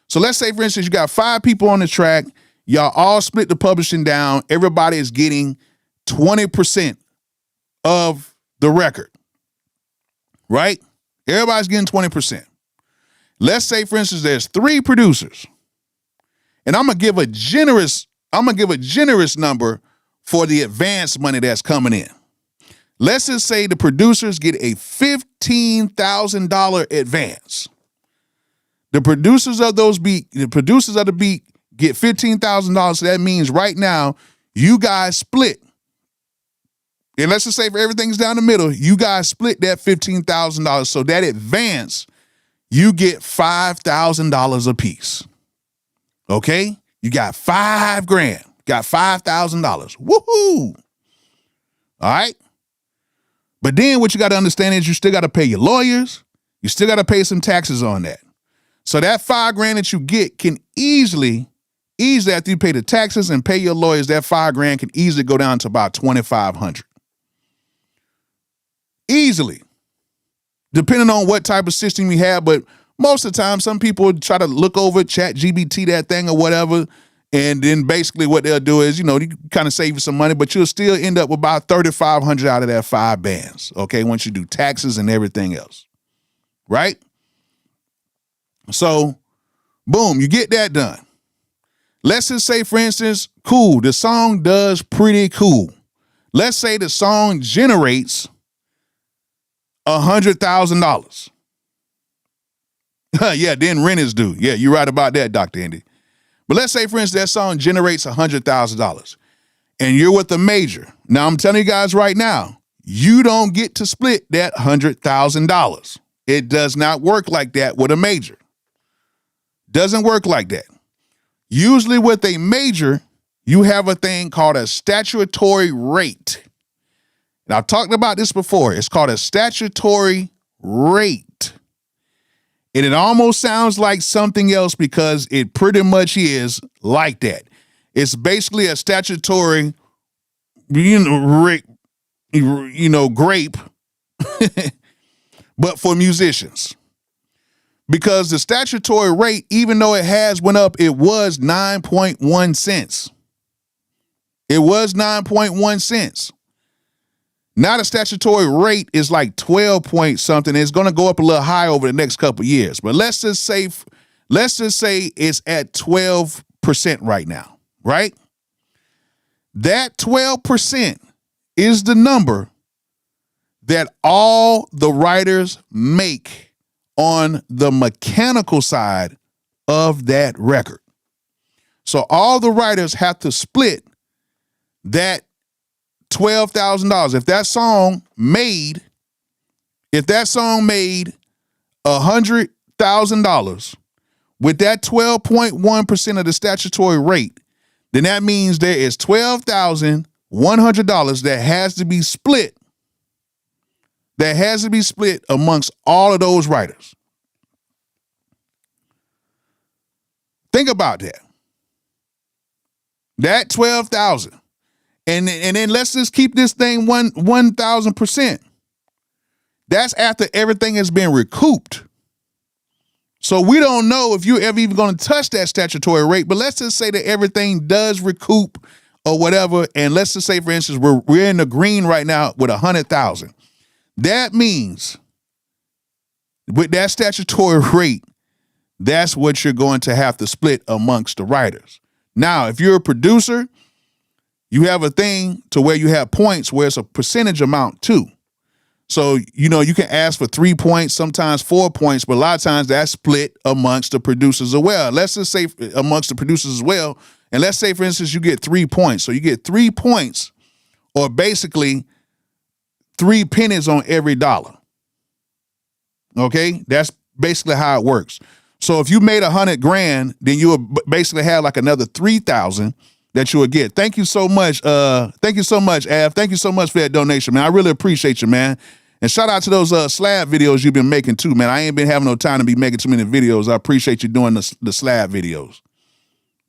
So let's say, for instance, you got 5 people on the track. Y'all all split the publishing down. Everybody is getting 20% of the record, right? Everybody's getting 20%. Let's say, for instance, there's 3 producers. And I'm gonna give a generous number for the advance money that's coming in. Let's just say the producers get a $15,000 advance. The producers of the beat get $15,000. So that means right now you guys split. And let's just say for everything's down the middle, you guys split that $15,000. So that advance, you get $5,000 a piece. Okay? You got $5,000. Got $5,000. Woohoo! All right? But then what you got to understand is you still got to pay your lawyers. You still got to pay some taxes on that. So that $5,000 that you get can easily after you pay the taxes and pay your lawyers, that $5,000 can easily go down to about $2,500. Easily. Depending on what type of system you have, but most of the time, some people try to look over ChatGPT that thing or whatever, and then basically what they'll do is, you kind of save you some money, but you'll still end up with about $3,500 out of that 5 bands, okay, once you do taxes and everything else, right? So, boom, you get that done. Let's just say, for instance, cool, the song does pretty cool. Let's say the song generates $100,000. Yeah, then rent is due. Yeah, you're right about that, Dr. Andy. But let's say, for instance, that song generates $100,000 and you're with a major. Now, I'm telling you guys right now, you don't get to split that $100,000. It does not work like that with a major. Doesn't work like that. Usually with a major, you have a thing called a statutory rate. And I've talked about this before. It's called a statutory rate. And it almost sounds like something else because it pretty much is like that. It's basically a statutory, grape, but for musicians. Because the statutory rate, even though it has went up, it was 9.1 cents. It was 9.1 cents. Now the statutory rate is like 12 point something. It's going to go up a little high over the next couple of years. But let's just say it's at 12% right now, right? That 12% is the number that all the writers make on the mechanical side of that record. So all the writers have to split that $12,000. If that song made $100,000 with that 12.1% of the statutory rate, then that means there is $12,100 that has to be split. That has to be split amongst all of those writers. Think about that. That 12,000. And then let's just keep this thing 1,000%. That's after everything has been recouped. So we don't know if you're ever even going to touch that statutory rate, but let's just say that everything does recoup or whatever. And let's just say, for instance, we're in the green right now with 100,000. That means with that statutory rate, that's what you're going to have to split amongst the writers. Now, if you're a producer, you have a thing to where you have points where it's a percentage amount too. So, you know, you can ask for 3 points, sometimes 4 points, but a lot of times that's split amongst the producers as well. Let's just say amongst the producers as well. And let's say, for instance, you get 3 points. So you get 3 points or basically 3 pennies on every dollar. Okay, that's basically how it works. So if you made 100 grand, then you would basically have like another 3,000 that you would get. Thank you so much. Thank you so much, Av. Thank you so much for that donation, man. I really appreciate you, man. And shout out to those slab videos you've been making too, man. I ain't been having no time to be making too many videos. I appreciate you doing the slab videos.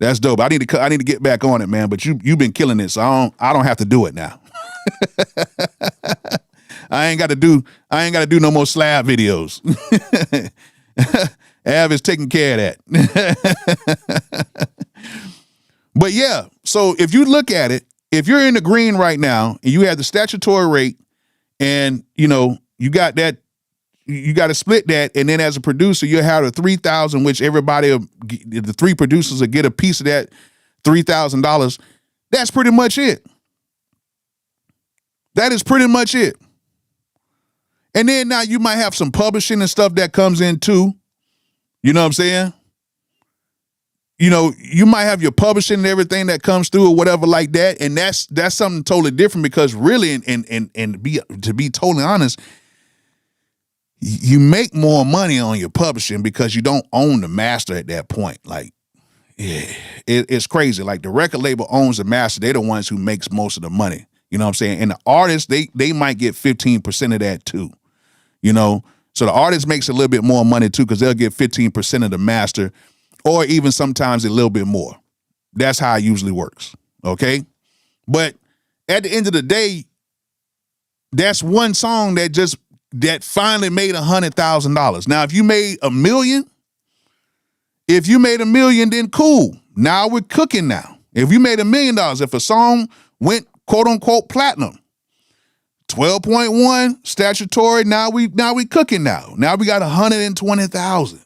That's dope. I need to get back on it, man. But you've been killing it, so I don't have to do it now. I ain't got to do no more slab videos. Av is taking care of that. But yeah, so if you look at it, if you're in the green right now and you have the statutory rate and, you know, you got that, you got to split that. And then as a producer, you have the 3,000, which everybody, the 3 producers will get a piece of that $3,000. That's pretty much it. That is pretty much it. And then now you might have some publishing and stuff that comes in too. You know what I'm saying? You know, you might have your publishing and everything that comes through or whatever like that. And that's something totally different because really, and to be totally honest, you make more money on your publishing because you don't own the master at that point. Like, yeah, it's crazy. Like the record label owns the master. They're the ones who makes most of the money. You know what I'm saying? And the artists, they might get 15% of that too. You know, so the artist makes a little bit more money too because they'll get 15% of the master. Or even sometimes a little bit more. That's how it usually works, okay? But at the end of the day, that's one song that finally made $100,000. Now, if you made $1 million, then cool. Now we're cooking now. If you made $1 million, if a song went quote unquote platinum, 12.1 statutory, now we cooking now. Now we got 120,000.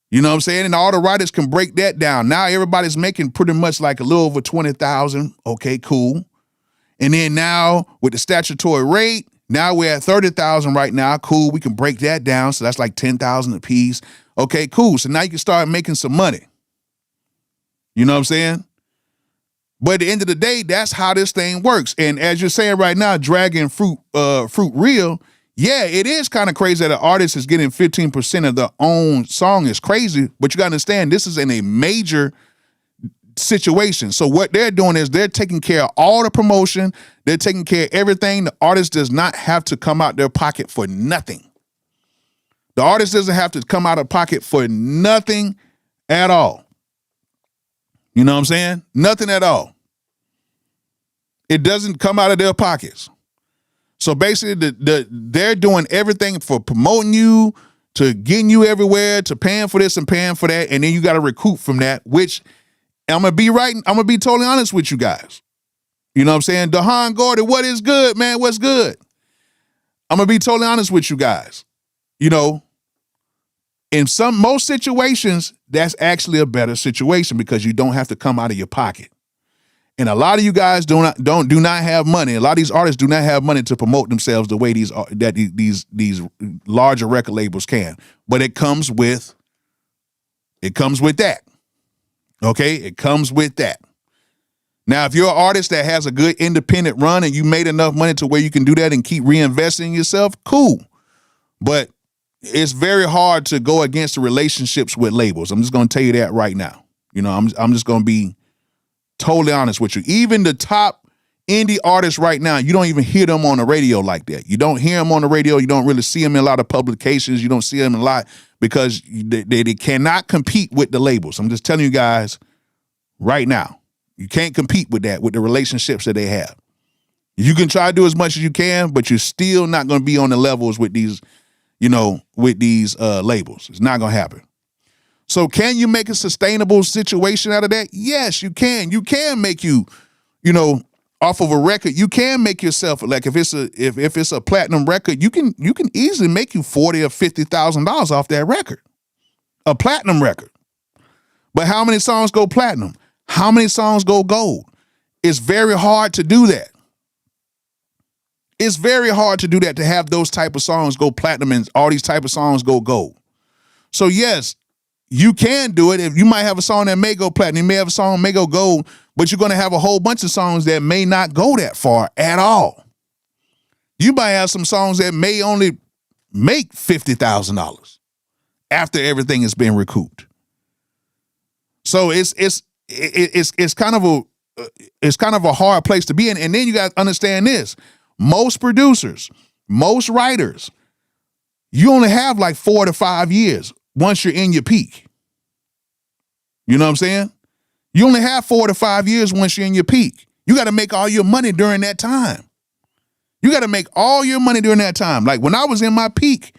You know what I'm saying? And all the writers can break that down. Now everybody's making pretty much like a little over 20,000. Okay, cool. And then now with the statutory rate, now we're at 30,000 right now. Cool. We can break that down. So that's like 10,000 a piece. Okay, cool. So now you can start making some money. You know what I'm saying? But at the end of the day, that's how this thing works. And as you're saying right now, Dragon Fruit Real, yeah, it is kind of crazy that an artist is getting 15% of their own song is crazy, but you got to understand this is in a major situation. So what they're doing is they're taking care of all the promotion. They're taking care of everything. The artist does not have to come out their pocket for nothing. The artist doesn't have to come out of pocket for nothing at all. You know what I'm saying? Nothing at all. It doesn't come out of their pockets. So basically, they're doing everything for promoting you, to getting you everywhere, to paying for this and paying for that, and then you got to recoup from that, which I'm going to be totally honest with you guys. You know what I'm saying? Dahan Gordy, what is good, man? What's good? I'm going to be totally honest with you guys. You know, in most situations, that's actually a better situation because you don't have to come out of your pocket. And a lot of you guys do not have money. A lot of these artists do not have money to promote themselves the way these larger record labels can. But it comes with that. Okay? It comes with that. Now, if you're an artist that has a good independent run and you made enough money to where you can do that and keep reinvesting in yourself, cool. But it's very hard to go against the relationships with labels. I'm just going to tell you that right now. You know, I'm just going to be totally honest with you. Even the top indie artists right now, you don't even hear them on the radio like that. You don't hear them on the radio. You don't really see them in a lot of publications. You don't see them a lot because they cannot compete with the labels. I'm just telling you guys right now. You can't compete with that, with the relationships that they have. You can try to do as much as you can, but you're still not going to be on the levels with these, with these labels. It's not going to happen. So can you make a sustainable situation out of that? Yes, you can. You can make off of a record, you can make yourself, like if it's a platinum record, you can easily make you $40,000 or $50,000 off that record. A platinum record. But how many songs go platinum? How many songs go gold? It's very hard to do that. It's very hard to do that, to have those type of songs go platinum and all these type of songs go gold. So yes, you can do it. If you might have a song that may go platinum, you may have a song that may go gold, but you're going to have a whole bunch of songs that may not go that far at all. You might have some songs that may only make $50,000 after everything has been recouped. So it's kind of a hard place to be in. And then you got to understand this. Most producers, most writers, you only have like 4 to 5 years once you're in your peak. You know what I'm saying? You only have 4 to 5 years once you're in your peak. You got to make all your money during that time. You got to make all your money during that time. Like when I was in my peak,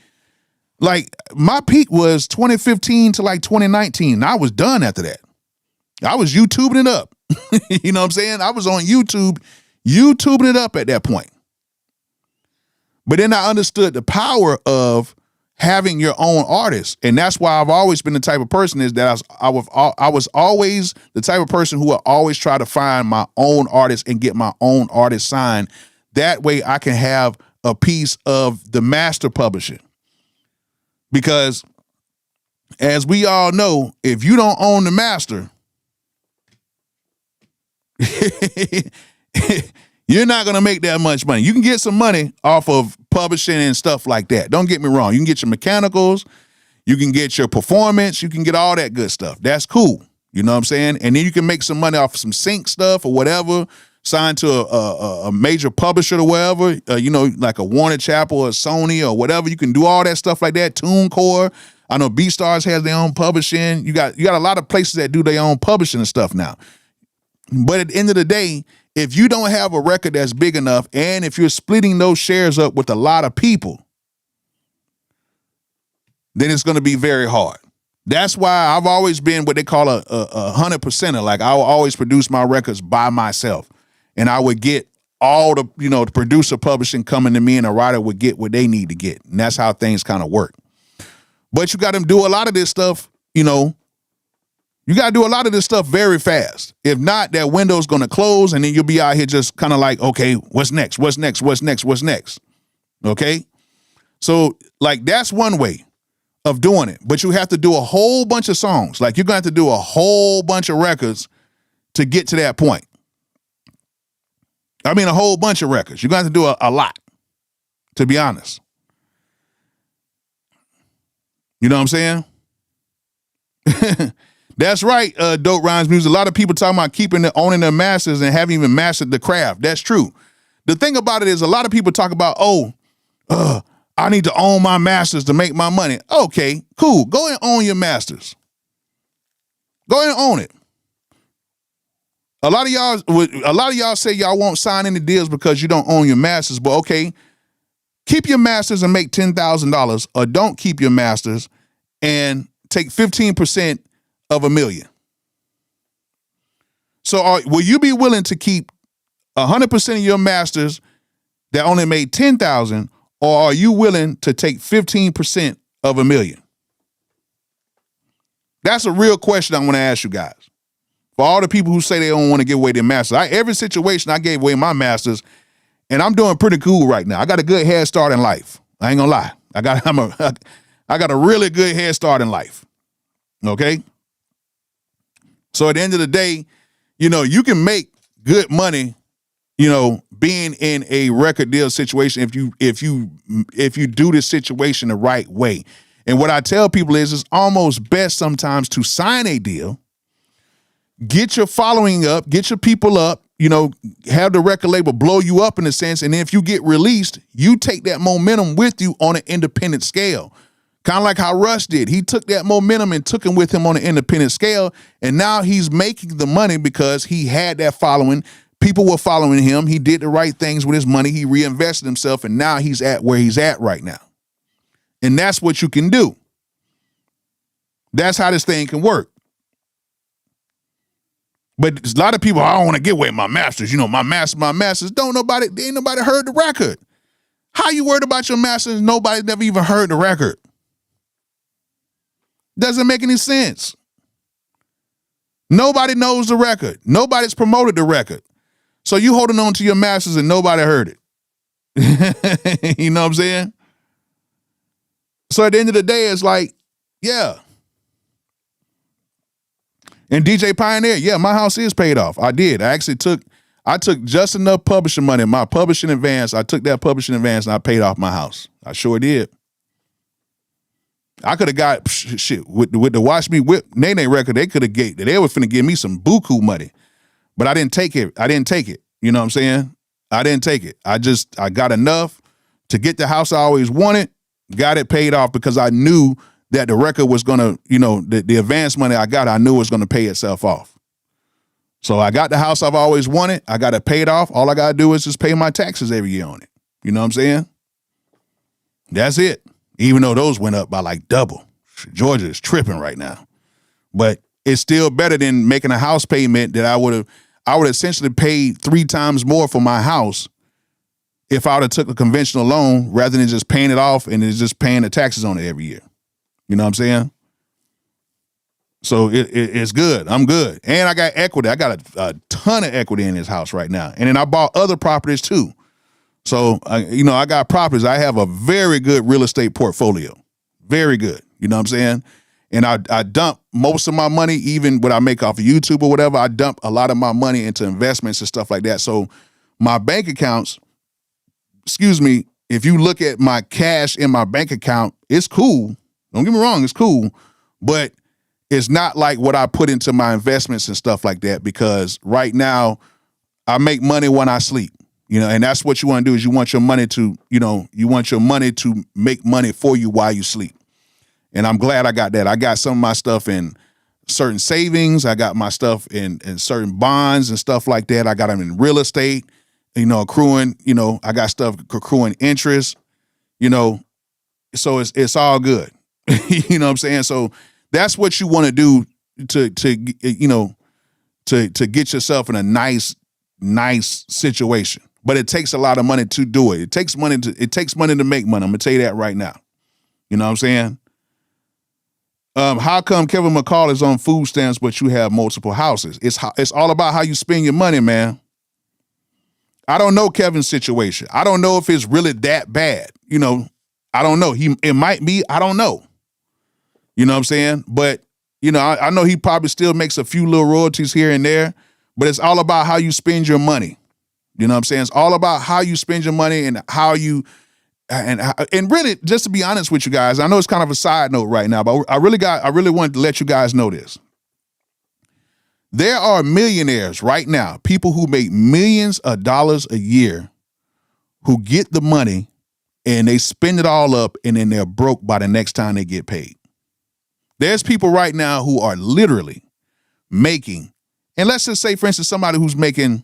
like my peak was 2015 to like 2019. I was done after that. I was YouTubing it up. You know what I'm saying? I was on YouTubing it up at that point. But then I understood the power of having your own artist. And that's why I've always been the type of person is that I was always the type of person who would always try to find my own artist and get my own artist signed. That way I can have a piece of the master publishing. Because as we all know, if you don't own the master, you're not going to make that much money. You can get some money off of publishing and stuff like that. Don't get me wrong. You can get your mechanicals. You can get your performance. You can get all that good stuff. That's cool. You know what I'm saying? And then you can make some money off of some sync stuff or whatever, signed to a major publisher or whatever, like a Warner Chappell or Sony or whatever. You can do all that stuff like that. TuneCore. I know BeatStars has their own publishing. You got a lot of places that do their own publishing and stuff now. But at the end of the day, if you don't have a record that's big enough, and if you're splitting those shares up with a lot of people, then it's going to be very hard. That's why I've always been what they call a 100%er. Like I will always produce my records by myself, and I would get all the, the producer publishing coming to me, and a writer would get what they need to get. And that's how things kind of work. But you got to do a lot of this stuff, you got to do a lot of this stuff very fast. If not, that window's going to close, and then you'll be out here just kind of like, okay, what's next? What's next? What's next? What's next? Okay? So, like, that's one way of doing it. But you have to do a whole bunch of songs. Like, you're going to have to do a whole bunch of records to get to that point. I mean, a whole bunch of records. You're going to have to do a lot, to be honest. You know what I'm saying? That's right, Dope Rhymes Music. A lot of people talking about owning their masters and haven't even mastered the craft. That's true. The thing about it is a lot of people talk about, I need to own my masters to make my money. Okay, cool. Go and own your masters. Go ahead and own it. A lot of y'all say y'all won't sign any deals because you don't own your masters, but okay, keep your masters and make $10,000, or don't keep your masters and take 15% of $1 million. So will you be willing to keep 100% of your masters that only made 10,000, or are you willing to take 15% of $1 million? That's a real question I want to ask you guys. For all the people who say they don't want to give away their masters, every situation I gave away my masters, and I'm doing pretty cool right now. I got a good head start in life. I ain't gonna lie. I got a really good head start in life. Okay. So at the end of the day, you can make good money, being in a record deal situation if you do this situation the right way. And what I tell people is it's almost best sometimes to sign a deal, get your following up, get your people up, have the record label blow you up in a sense. And then if you get released, you take that momentum with you on an independent scale. Kind of like how Russ did. He took that momentum and took him with him on an independent scale, and now he's making the money because he had that following. People were following him. He did the right things with his money. He reinvested himself, and now he's at where he's at right now. And that's what you can do. That's how this thing can work. But a lot of people, I don't want to get away with my masters. You know, my masters. Ain't nobody heard the record. How you worried about your masters? Nobody's never even heard the record. Doesn't make any sense. Nobody knows the record. Nobody's promoted the record. So you holding on to your masters and nobody heard it. You know what I'm saying? So at the end of the day, it's like, yeah. And DJ Pioneer, yeah, my house is paid off. I did. I took just enough publishing money, my publishing advance. I took that publishing advance and I paid off my house. I sure did. I could have got shit with the Watch Me Whip Nene record. They could have they were finna give me some buku money, but I didn't take it. You know what I'm saying? I didn't take it. I got enough to get the house I always wanted, got it paid off because I knew that the record was gonna, you know, the advance money I got, I knew it was gonna pay itself off. So I got the house I've always wanted. I got it paid off. All I gotta do is just pay my taxes every year on it. You know what I'm saying? That's it. Even though those went up by like double. Georgia is tripping right now. But it's still better than making a house payment that I would essentially pay 3 times more for my house if I would have took a conventional loan rather than just paying it off and just paying the taxes on it every year. You know what I'm saying? So it's good. I'm good. And I got equity. I got a ton of equity in this house right now. And then I bought other properties too. So, I got properties. I have a very good real estate portfolio. Very good. You know what I'm saying? And I dump most of my money, even what I make off of YouTube or whatever, I dump a lot of my money into investments and stuff like that. So my bank accounts, if you look at my cash in my bank account, it's cool. Don't get me wrong, it's cool. But it's not like what I put into my investments and stuff like that, because right now I make money when I sleep. You know, and that's what you want to do is you want your money to make money for you while you sleep. And I'm glad I got that. I got some of my stuff in certain savings. I got my stuff in certain bonds and stuff like that. I got them in real estate, accruing, I got stuff accruing interest, so it's all good. You know what I'm saying? So that's what you want to do to get yourself in a nice situation. But it takes a lot of money to do it. It takes money to make money. I'm gonna tell you that right now. You know what I'm saying? How come Kevin McCall is on food stamps, but you have multiple houses? It's all about how you spend your money, man. I don't know Kevin's situation. I don't know if it's really that bad. I don't know. It might be. I don't know. You know what I'm saying? But I know he probably still makes a few little royalties here and there. But it's all about how you spend your money. You know what I'm saying? It's all about how you spend your money and how you, and really, just to be honest with you guys, I know it's kind of a side note right now, but I really wanted to let you guys know this. There are millionaires right now, people who make millions of dollars a year, who get the money and they spend it all up and then they're broke by the next time they get paid. There's people right now who are literally making, and let's just say, for instance, somebody who's making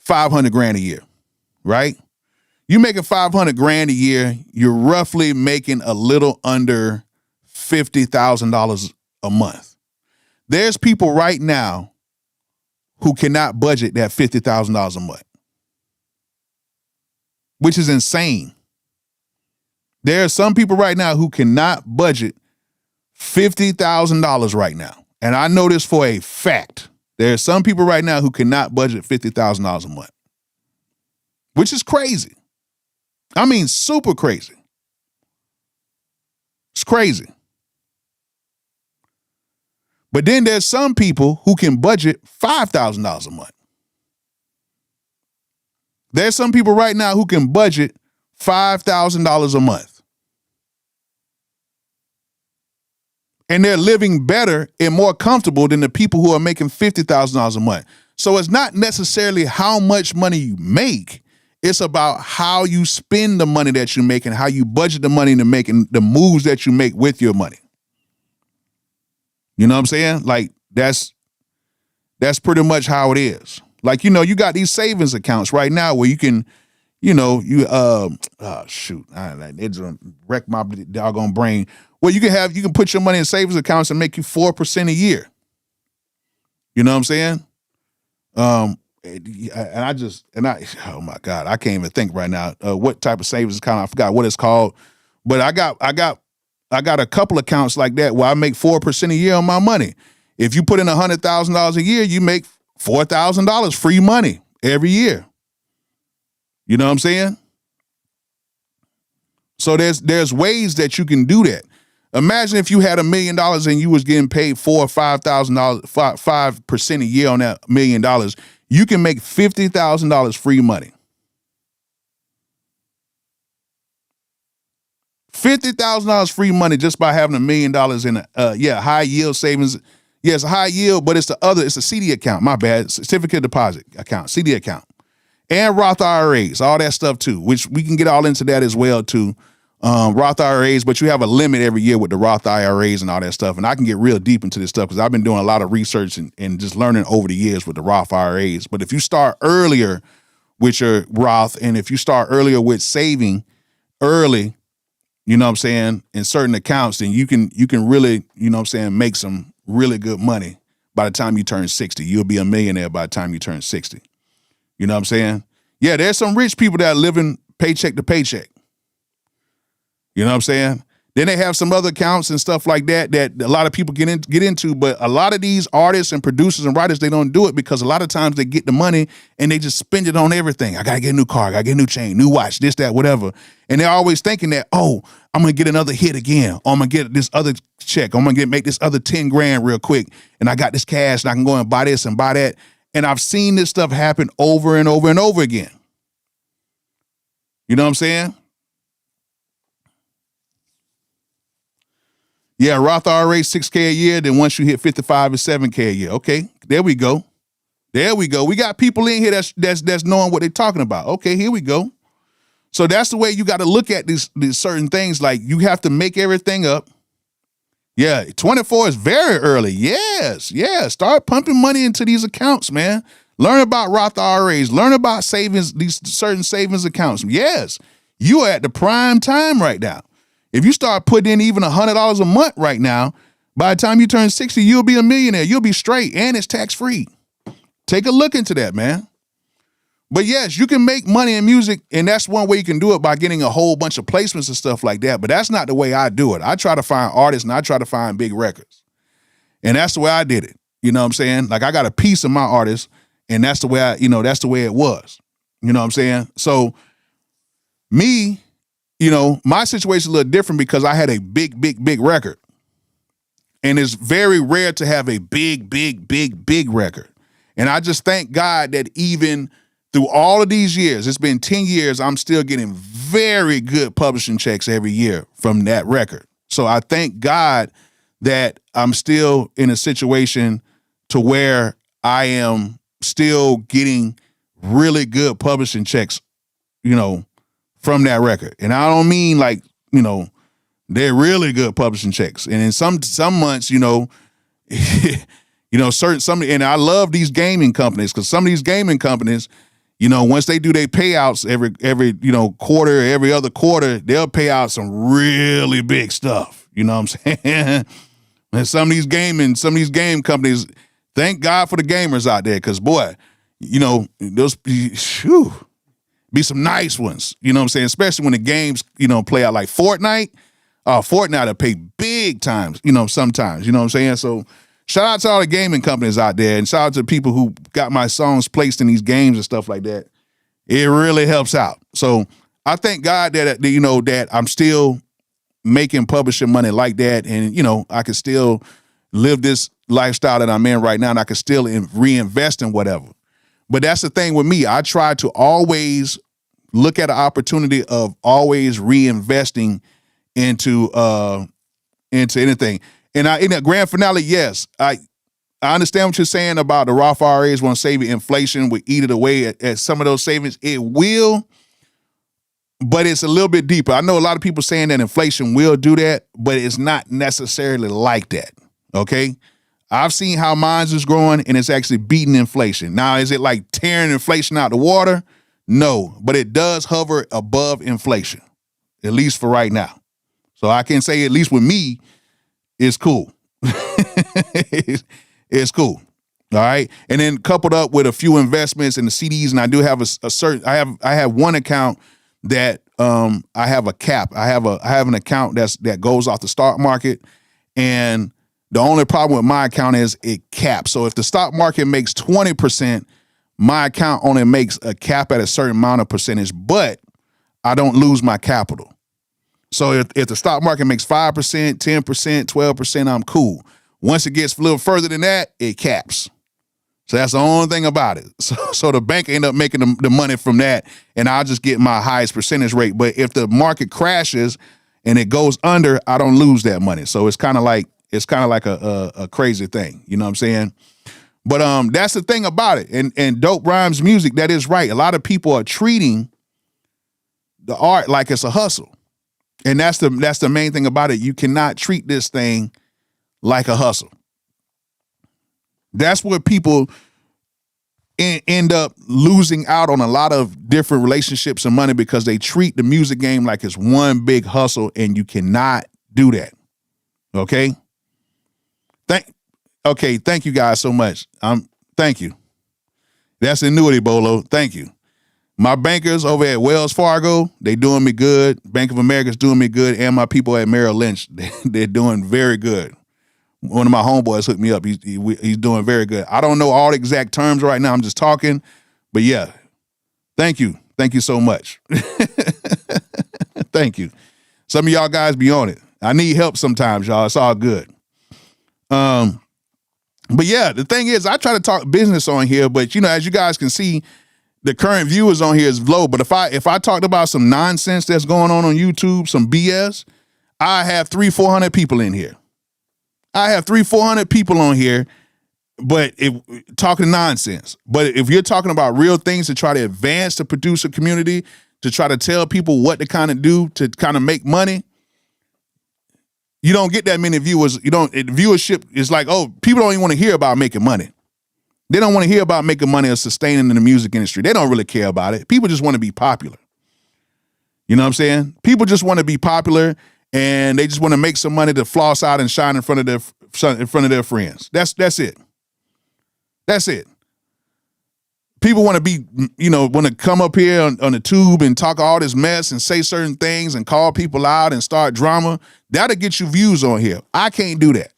$500,000 a year, right? You making $500,000 a year, you're roughly making a little under $50,000 a month. There's people right now who cannot budget that $50,000 a month, which is insane. There are some people right now who cannot budget $50,000 right now. And I know this for a fact. There are some people right now who cannot budget $50,000 a month, which is crazy. I mean, super crazy. It's crazy. But then there's some people who can budget $5,000 a month. There's some people right now who can budget $5,000 a month. And they're living better and more comfortable than the people who are making $50,000 a month. So it's not necessarily how much money you make. It's about how you spend the money that you make and how you budget the money to make and the moves that you make with your money. You know what I'm saying? Like that's pretty much how it is. Like, you know, you got these savings accounts right now where you can, you know, it's gonna wreck my doggone brain. Well, you can put your money in savings accounts and make you 4% a year. You know what I'm saying? Oh my God, I can't even think right now what type of savings account. I forgot what it's called, but I got a couple accounts like that where I make 4% a year on my money. If you put in $100,000 a year, you make $4,000 free money every year. You know what I'm saying? So there's ways that you can do that. Imagine if you had $1 million and you was getting paid $4,000 or $5,000, 5% a year on that $1 million. You can make $50,000 free money. $50,000 free money just by having $1 million in a high yield savings. Yeah, it's a high yield, but it's a CD account. My bad, certificate deposit account, CD account, and Roth IRAs, all that stuff too. Which we can get all into that as well too. Roth IRAs, but you have a limit every year with the Roth IRAs and all that stuff. And I can get real deep into this stuff because I've been doing a lot of research and just learning over the years with the Roth IRAs. But if you start earlier with your Roth and if you start earlier with saving early, you know what I'm saying, in certain accounts, then you can really, you know what I'm saying, make some really good money by the time you turn 60. You'll be a millionaire by the time you turn 60. You know what I'm saying? Yeah, there's some rich people that are living paycheck to paycheck. You know what I'm saying? Then they have some other accounts and stuff like that a lot of people get into, but a lot of these artists and producers and writers, they don't do it because a lot of times they get the money and they just spend it on everything. I got to get a new car, I got to get a new chain, new watch, this, that, whatever. And they're always thinking that, oh, I'm going to get another hit again. Or I'm going to get this other check. I'm going to make this other 10 grand real quick. And I got this cash and I can go and buy this and buy that. And I've seen this stuff happen over and over and over again. You know what I'm saying? Yeah, Roth IRA, $6K a year. Then once you hit 55, it's $7K a year. Okay, there we go. There we go. We got people in here that's knowing what they're talking about. Okay, here we go. So that's the way you got to look at these certain things. Like you have to make everything up. Yeah, 24 is very early. Yes. Start pumping money into these accounts, man. Learn about Roth IRAs. Learn about savings, these certain savings accounts. Yes, you are at the prime time right now. If you start putting in even $100 a month right now, by the time you turn 60, you'll be a millionaire. You'll be straight, and it's tax-free. Take a look into that, man. But yes, you can make money in music, and that's one way you can do it by getting a whole bunch of placements and stuff like that. But that's not the way I do it. I try to find artists, and I try to find big records. And that's the way I did it. You know what I'm saying? Like I got a piece of my artist, and that's the way that's the way it was. You know what I'm saying? So me, my situation is a little different because I had a big record. And it's very rare to have a big record. And I just thank God that even through all of these years, it's been 10 years, I'm still getting very good publishing checks every year from that record. So I thank God that I'm still in a situation to where I am still getting really good publishing checks, from that record. And I don't mean like, they're really good publishing checks. And in some months, and I love these gaming companies because some of these gaming companies, once they do their payouts every quarter, every other quarter, they'll pay out some really big stuff. You know what I'm saying? And some of these game companies, thank God for the gamers out there, because boy, those be some nice ones, you know what I'm saying? Especially when the games, play out like Fortnite. Fortnite will pay big times, sometimes, you know what I'm saying? So shout out to all the gaming companies out there, and shout out to the people who got my songs placed in these games and stuff like that. It really helps out. So I thank God that, that I'm still making publishing money like that. And, I can still live this lifestyle that I'm in right now, and I can still reinvest in whatever. But that's the thing with me. I try to always look at an opportunity of always reinvesting into anything. And in the grand finale, yes, I I understand what you're saying about the Roth IRAs want to save you. Inflation would eat it away at some of those savings. It will, but it's a little bit deeper. I know a lot of people saying that inflation will do that, but it's not necessarily like that, okay? I've seen how mine is growing, and it's actually beating inflation. Now, is it like tearing inflation out the water? No, but it does hover above inflation, at least for right now. So I can say, at least with me, it's cool. It's cool. All right. And then coupled up with a few investments in the CDs, and I do have a certain, I have one account that I have a cap. I have an account that goes off the stock market, and the only problem with my account is it caps. So if the stock market makes 20%, my account only makes a cap at a certain amount of percentage, but I don't lose my capital. So if the stock market makes 5%, 10%, 12%, I'm cool. Once it gets a little further than that, it caps. So that's the only thing about it. So the bank end up making the money from that, and I'll just get my highest percentage rate. But if the market crashes and it goes under, I don't lose that money. So it's kind of like a crazy thing. You know what I'm saying? But that's the thing about it. And Dope Rhymes Music, that is right. A lot of people are treating the art like it's a hustle. And that's the main thing about it. You cannot treat this thing like a hustle. That's where people end up losing out on a lot of different relationships and money, because they treat the music game like it's one big hustle, and you cannot do that. Okay? Thank you guys so much. Thank you. That's annuity, Bolo. Thank you. My bankers over at Wells Fargo, they doing me good. Bank of America's doing me good, and my people at Merrill Lynch, they're doing very good. One of my homeboys hooked me up. He's doing very good. I don't know all the exact terms right now. I'm just talking, but yeah. Thank you. Thank you so much. Thank you. Some of y'all guys be on it. I need help sometimes, y'all. It's all good. But yeah, the thing is, I try to talk business on here, but as you guys can see, the current viewers on here is low. But if I talked about some nonsense that's going on YouTube, some BS, I have 300-400 people in here. I have 300-400 people on here, but talking nonsense. But if you're talking about real things to try to advance the producer community, to try to tell people what to kind of do to kind of make money, you don't get that many viewers. Viewership is like, oh, people don't even want to hear about making money. They don't want to hear about making money or sustaining in the music industry. They don't really care about it. People just want to be popular. You know what I'm saying? People just want to be popular, and they just want to make some money to floss out and shine in front of their friends. That's it. That's it. People want to be, want to come up here on the tube and talk all this mess and say certain things and call people out and start drama. That'll get you views on here. I can't do that.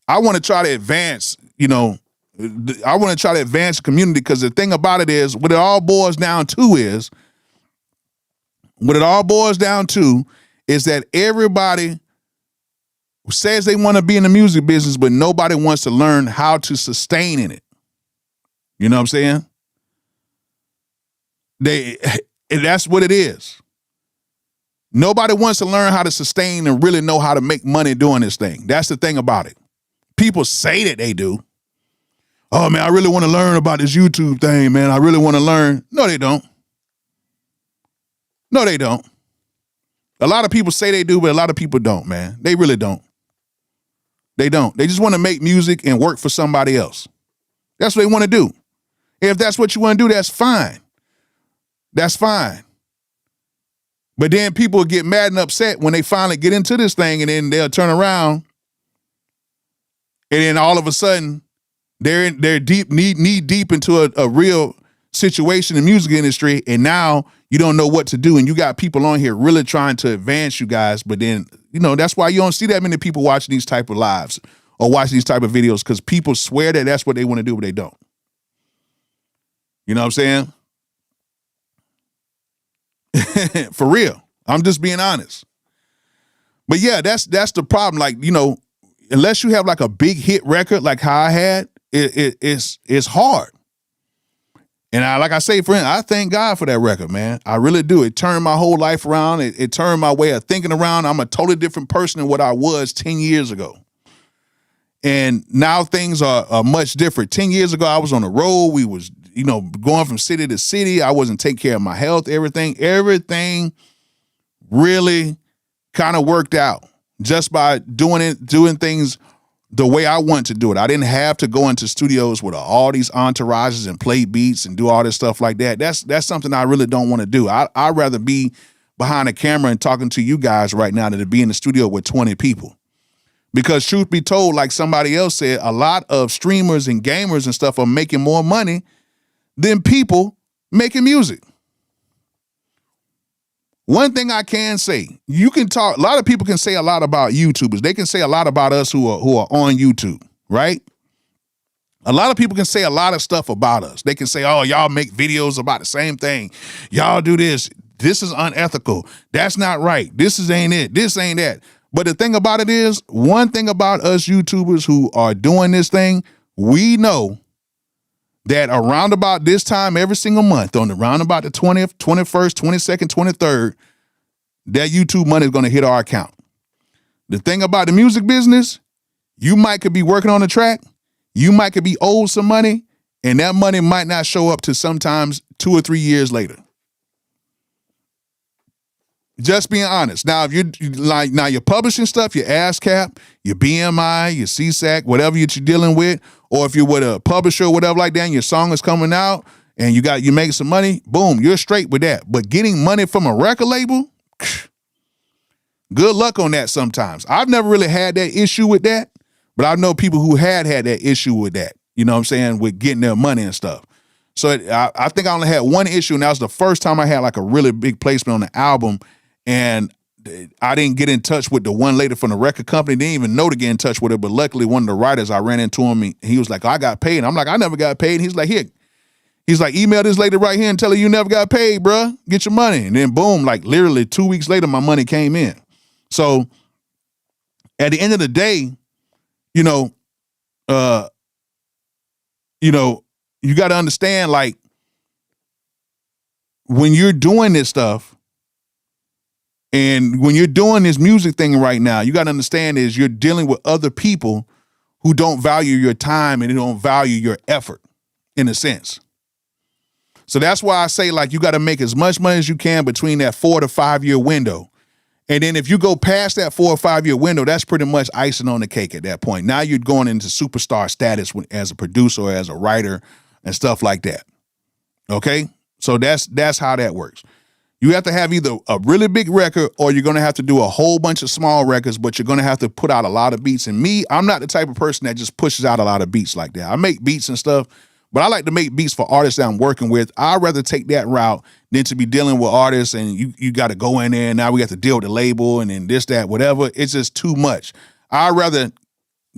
I want to try to advance, I want to try to advance the community, because the thing about it is, what it all boils down to is that everybody says they want to be in the music business, but nobody wants to learn how to sustain in it. You know what I'm saying? That's what it is. Nobody wants to learn how to sustain and really know how to make money doing this thing. That's the thing about it. People say that they do. Oh, man, I really want to learn about this YouTube thing, man. I really want to learn. No, they don't. No, they don't. A lot of people say they do, but a lot of people don't, man. They really don't. They don't. They just want to make music and work for somebody else. That's what they want to do. If that's what you want to do, that's fine. That's fine. But then people get mad and upset when they finally get into this thing, and then they'll turn around, and then all of a sudden they're knee deep into a real situation in the music industry, and now you don't know what to do, and you got people on here really trying to advance you guys, but then, that's why you don't see that many people watching these type of lives or watching these type of videos, because people swear that that's what they want to do, but they don't. You know what I'm saying? For real. I'm just being honest. But yeah, that's the problem. Like, unless you have like a big hit record like how I had, it's hard. And like I say, friend, I thank God for that record, man. I really do. It turned my whole life around. It turned my way of thinking around. I'm a totally different person than what I was 10 years ago. And now things are much different. 10 years ago, I was on the road. We was, going from city to city. I wasn't taking care of my health, everything really kind of worked out just by doing things the way I want to do it. I didn't have to go into studios with all these entourages and play beats and do all this stuff like that. That's something I really don't want to do. I'd rather be behind a camera and talking to you guys right now than to be in the studio with 20 people. Because truth be told, like somebody else said, a lot of streamers and gamers and stuff are making more money than people making music. One thing I can say, you can talk, a lot of people can say a lot about YouTubers. They can say a lot about us who are on YouTube, right? A lot of people can say a lot of stuff about us. They can say, oh, y'all make videos about the same thing. Y'all do this. This is unethical. That's not right. Ain't it. This ain't that. But the thing about it is, one thing about us YouTubers who are doing this thing, we know that around about this time every single month, on around about the 20th, 21st, 22nd, 23rd, that YouTube money is going to hit our account. The thing about the music business, you could be working on a track, you could be owed some money, and that money might not show up to sometimes 2 or 3 years later. Just being honest. Now, if you're publishing stuff, your ASCAP, your BMI, your CSAC, whatever you're dealing with, or if you're with a publisher or whatever like that, and your song is coming out and you making some money, boom, you're straight with that. But getting money from a record label, good luck on that sometimes. I've never really had that issue with that, but I know people who had that issue with that, you know what I'm saying, with getting their money and stuff. So I think I only had one issue, and that was the first time I had like a really big placement on the album. And I didn't get in touch with the one lady from the record company. Didn't even know to get in touch with her. But luckily, one of the writers, I ran into him. And he was like, I got paid. I'm like, I never got paid. And he's like, here. He's like, email this lady right here and tell her you never got paid, bruh. Get your money. And then boom, like literally 2 weeks later, my money came in. So at the end of the day, you got to understand, like, when you're doing this stuff, and when you're doing this music thing right now, you got to understand is you're dealing with other people who don't value your time and they don't value your effort, in a sense. So that's why I say, like, you got to make as much money as you can between that 4 to 5 year window. And then if you go past that 4 or 5 year window, that's pretty much icing on the cake at that point. Now you're going into superstar status as a producer or as a writer and stuff like that. Okay? So that's how that works. You have to have either a really big record or you're going to have to do a whole bunch of small records, but you're going to have to put out a lot of beats. And me, I'm not the type of person that just pushes out a lot of beats like that. I make beats and stuff, but I like to make beats for artists that I'm working with. I'd rather take that route than to be dealing with artists and you got to go in there and now we got to deal with the label and then this, that, whatever. It's just too much. I'd rather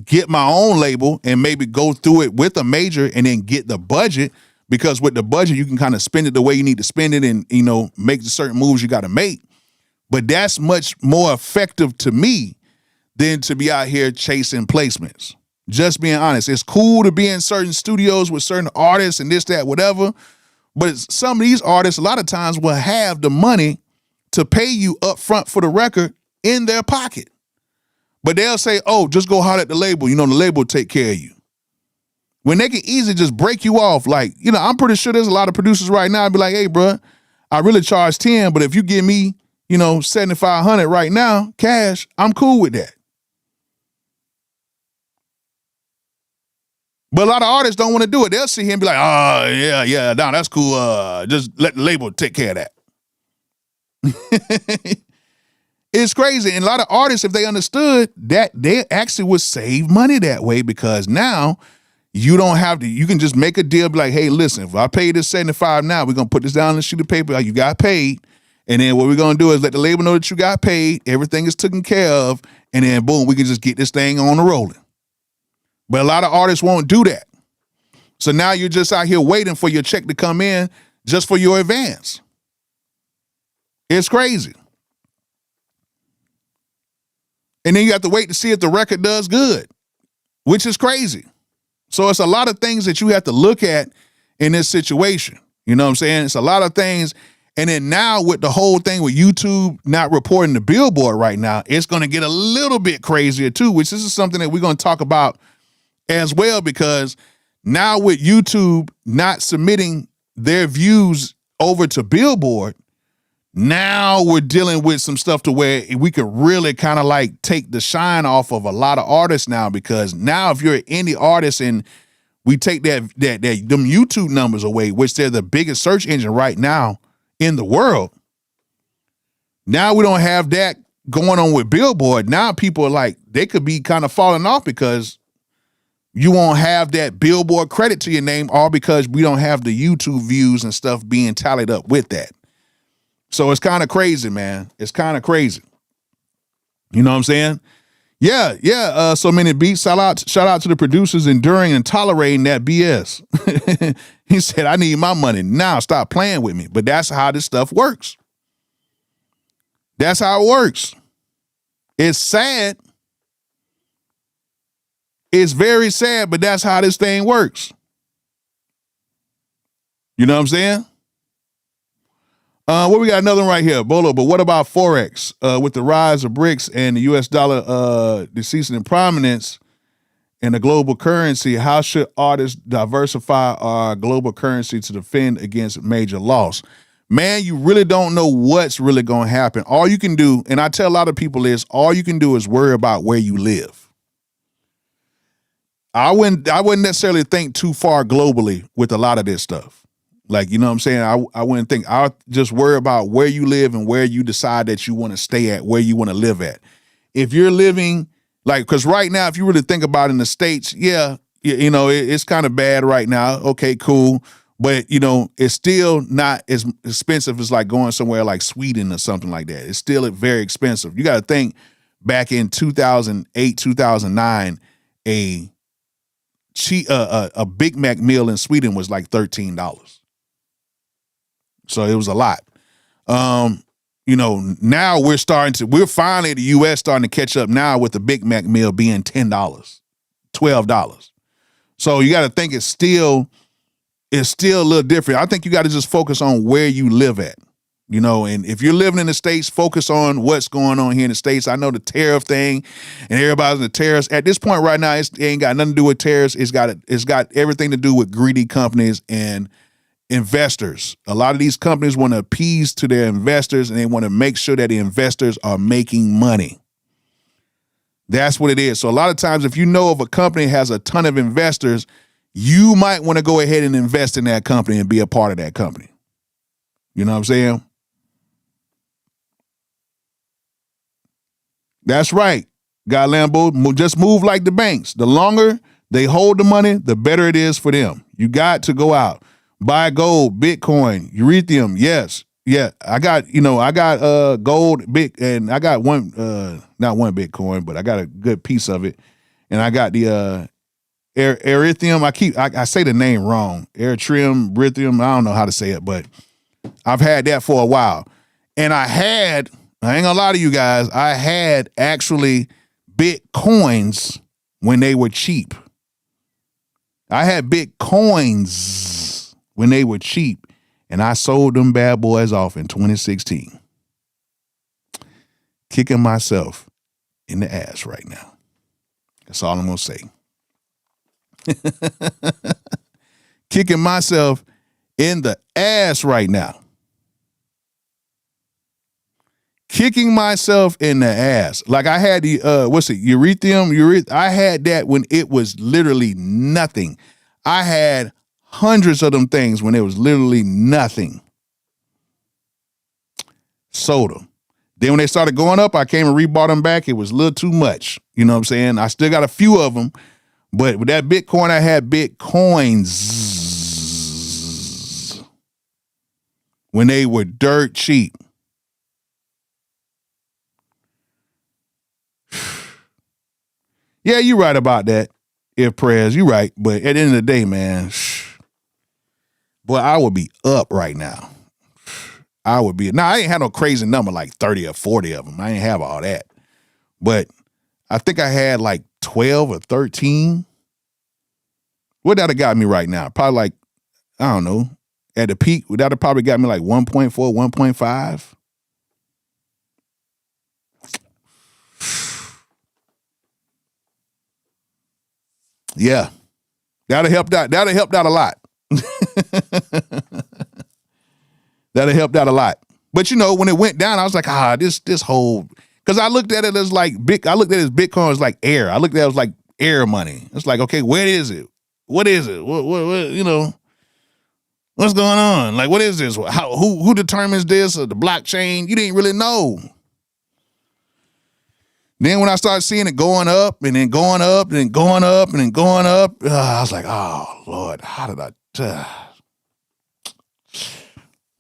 get my own label and maybe go through it with a major and then get the budget. Because with the budget, you can kind of spend it the way you need to spend it and, make the certain moves you got to make. But that's much more effective to me than to be out here chasing placements. Just being honest. It's cool to be in certain studios with certain artists and this, that, whatever. But some of these artists, a lot of times, will have the money to pay you up front for the record in their pocket. But they'll say, oh, just go holler at the label. The label will take care of you. When they can easily just break you off, like, I'm pretty sure there's a lot of producers right now be like, hey, bro, I really charge 10, but if you give me, 7,500 right now, cash, I'm cool with that. But a lot of artists don't want to do it. They'll sit here and be like, oh, yeah, no, that's cool. Just let the label take care of that. It's crazy. And a lot of artists, if they understood that, they actually would save money that way because now, you don't have to, you can just make a deal, be like, hey, listen, if I pay this 75 now, we're going to put this down on the sheet of paper. You got paid. And then what we're going to do is let the label know that you got paid. Everything is taken care of. And then boom, we can just get this thing on the rolling. But a lot of artists won't do that. So now you're just out here waiting for your check to come in just for your advance. It's crazy. And then you have to wait to see if the record does good, which is crazy. So it's a lot of things that you have to look at in this situation. You know what I'm saying? It's a lot of things. And then now with the whole thing with YouTube not reporting the Billboard right now, it's going to get a little bit crazier too, which this is something that we're going to talk about as well, because now with YouTube not submitting their views over to Billboard, now we're dealing with some stuff to where we could really kind of like take the shine off of a lot of artists now, because now if you're an indie artist and we take them YouTube numbers away, which they're the biggest search engine right now in the world, now we don't have that going on with Billboard. Now people are like, they could be kind of falling off because you won't have that Billboard credit to your name, all because we don't have the YouTube views and stuff being tallied up with that. So it's kind of crazy, man. It's kind of crazy. You know what I'm saying? Yeah. So many beats. Shout out to the producers enduring and tolerating that BS. He said, I need my money now. Stop playing with me. But that's how this stuff works. That's how it works. It's sad. It's very sad, but that's how this thing works. You know what I'm saying? What we got another one right here, Bolo, but what about Forex? With the rise of BRICS and the US dollar deceasing in prominence in the global currency, how should artists diversify our global currency to defend against major loss? Man, you really don't know what's really going to happen. All you can do, and I tell a lot of people is, all you can do is worry about where you live. I wouldn't necessarily think too far globally with a lot of this stuff. Like, you know what I'm saying? I wouldn't think. I'll just worry about where you live and where you decide that you want to stay at, where you want to live at. If you're living, like, because right now, if you really think about it in the States, yeah, you know, it's kind of bad right now. Okay, cool. But, you know, it's still not as expensive as like going somewhere like Sweden or something like that. It's still very expensive. You got to think back in 2008, 2009, a Big Mac meal in Sweden was like $13. So it was a lot. You know, now we're finally, the US starting to catch up now with the Big Mac meal being $10, $12. So you got to think it's still a little different. I think you got to just focus on where you live at, you know, and if you're living in the States, focus on what's going on here in the States. I know the tariff thing and everybody's in the tariffs. At this point right now, it ain't got nothing to do with tariffs. It's got everything to do with greedy companies and investors. A lot of these companies want to appease to their investors, and they want to make sure that the investors are making money. That's what it is. So a lot of times, if you know of a company has a ton of investors, you might want to go ahead and invest in that company and be a part of that company. You know what I'm saying? That's right. God Lambo, just move like the banks. The longer they hold the money, the better it is for them. You got to go out. Buy gold, Bitcoin, Ethereum. Yes. Yeah. I got gold, big, and I got not one Bitcoin, but I got a good piece of it. And I got the Ethereum. I say the name wrong. Ethereum. I don't know how to say it, but I've had that for a while. And I ain't gonna lie to you guys, I had actually Bitcoins when they were cheap. I had Bitcoins when they were cheap, and I sold them bad boys off in 2016. Kicking myself in the ass right now. That's all I'm gonna say. Kicking myself in the ass right now. Kicking myself in the ass. Like I had the Ethereum. I had that when it was literally nothing. I had hundreds of them things when it was literally nothing. Sold them. Then when they started going up, I came and rebought them back. It was a little too much. You know what I'm saying? I still got a few of them, but with that Bitcoin, I had Bitcoins when they were dirt cheap. Yeah, you're right about that. If prayers, you're right. But at the end of the day, man, boy, I would be up right now. I ain't had no crazy number like 30 or 40 of them. I ain't have all that. But I think I had like 12 or 13. What that have got me right now? Probably like, I don't know, at the peak, that have probably got me like 1.4, 1.5. Yeah. That'd have helped out. That'd have helped out a lot. That'd have helped out a lot. But you know, when it went down, I was like, this whole, because I looked at it as like I looked at it as Bitcoin as like air. I looked at it as like air money. It's like, okay, where is it? What is it? What you know, what's going on? Like, what is this? Who determines this or the blockchain? You didn't really know. Then when I started seeing it going up and then going up and then going up and then going up, I was like, oh Lord, how did I?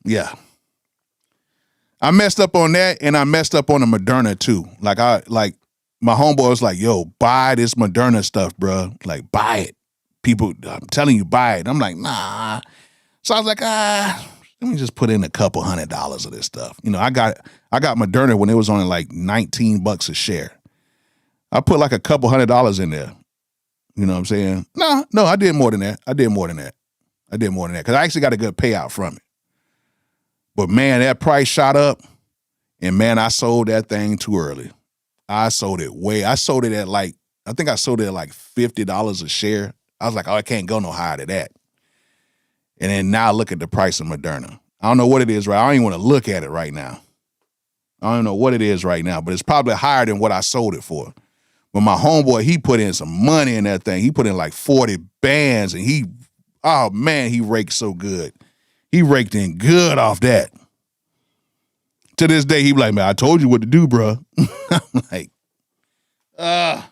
Yeah. I messed up on that, and I messed up on the Moderna too. Like my homeboy was like, yo, buy this Moderna stuff, bro. Like, buy it. People, I'm telling you, buy it. I'm like, nah. So I was like, let me just put in a couple $100 of this stuff. You know, I got Moderna when it was only like $19 a share. I put like a couple $100 in there. You know what I'm saying? No, I did more than that. I did more than that because I actually got a good payout from it. But man, that price shot up, and man, I sold that thing too early. I sold it at like, I think I sold it at like $50 a share. I was like, oh, I can't go no higher than that. And then now look at the price of Moderna. I don't know what it is, right? I don't even want to look at it right now. I don't know what it is right now, but it's probably higher than what I sold it for. But my homeboy, he put in some money in that thing. He put in like 40 bands, and he raked so good. He raked in good off that. To this day, he be like, man, I told you what to do, bro. I'm like, but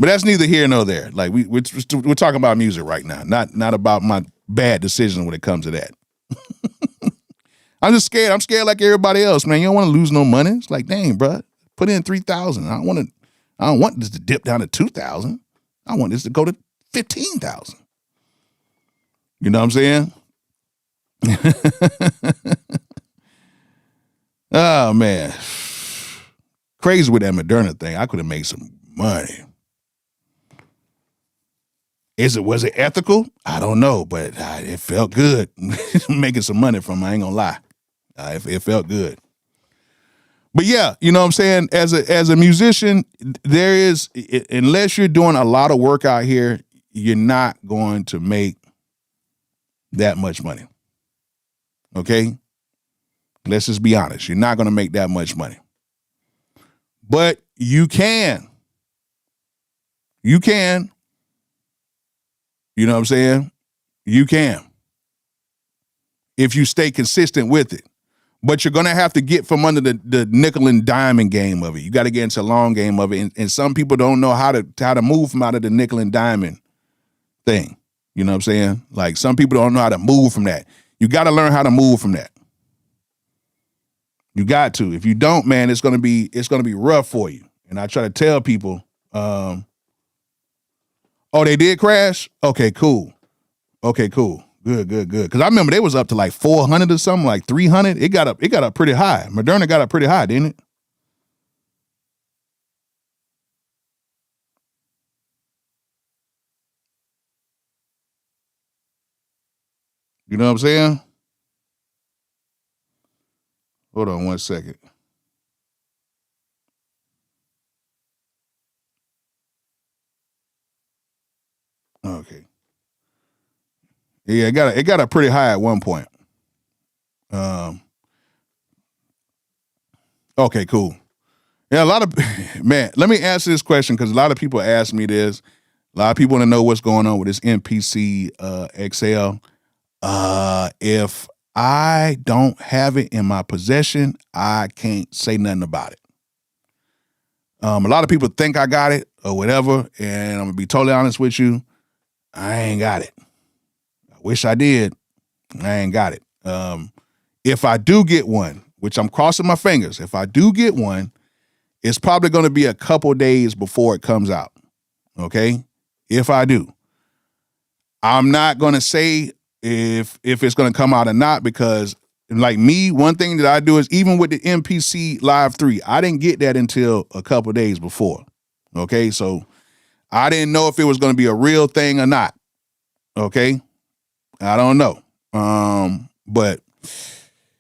that's neither here nor there. Like we're talking about music right now, not about my bad decisions when it comes to that. I'm just scared. I'm scared like everybody else, man. You don't want to lose no money. It's like, dang, bro, put in 3,000. I don't want this to dip down to 2,000. I want this to go to 15,000. You know what I'm saying? Oh man, crazy with that Moderna thing. I could have made some money. Was it ethical? I don't know, but it felt good making some money from it. I ain't gonna lie. It felt good. But yeah, you know what I'm saying? As a musician, there is, unless you're doing a lot of work out here, you're not going to make that much money. Okay? Let's just be honest. You're not going to make that much money. But you can. You can. You know what I'm saying? You can. If you stay consistent with it. But you're going to have to get from under the nickel and diamond game of it. You got to get into a long game of it. And some people don't know how to move from out of the nickel and diamond thing. You know what I'm saying? Like, some people don't know how to move from that. You got to learn how to move from that. You got to. If you don't, man, it's going to be rough for you. And I try to tell people, oh, they did crash? Okay, cool. Good. Because I remember they was up to like 400 or something, like 300. It got up pretty high. Moderna got up pretty high, didn't it? You know what I'm saying? Hold on 1 second. Okay. Yeah, it got up pretty high at one point. Okay, cool. Yeah, a lot of man. Let me answer this question because a lot of people ask me this. A lot of people want to know what's going on with this MPC XL. If I don't have it in my possession, I can't say nothing about it. A lot of people think I got it or whatever, and I'm gonna be totally honest with you, I ain't got it. I wish I did. I ain't got it. If I do get one, which I'm crossing my fingers, if I do get one, it's probably going to be a couple days before it comes out. Okay? If I do. I'm not going to say if it's going to come out or not, because like me, one thing that I do is, even with the MPC Live 3, I didn't get that until a couple days before. Okay? So I didn't know if it was going to be a real thing or not. Okay? I don't know. But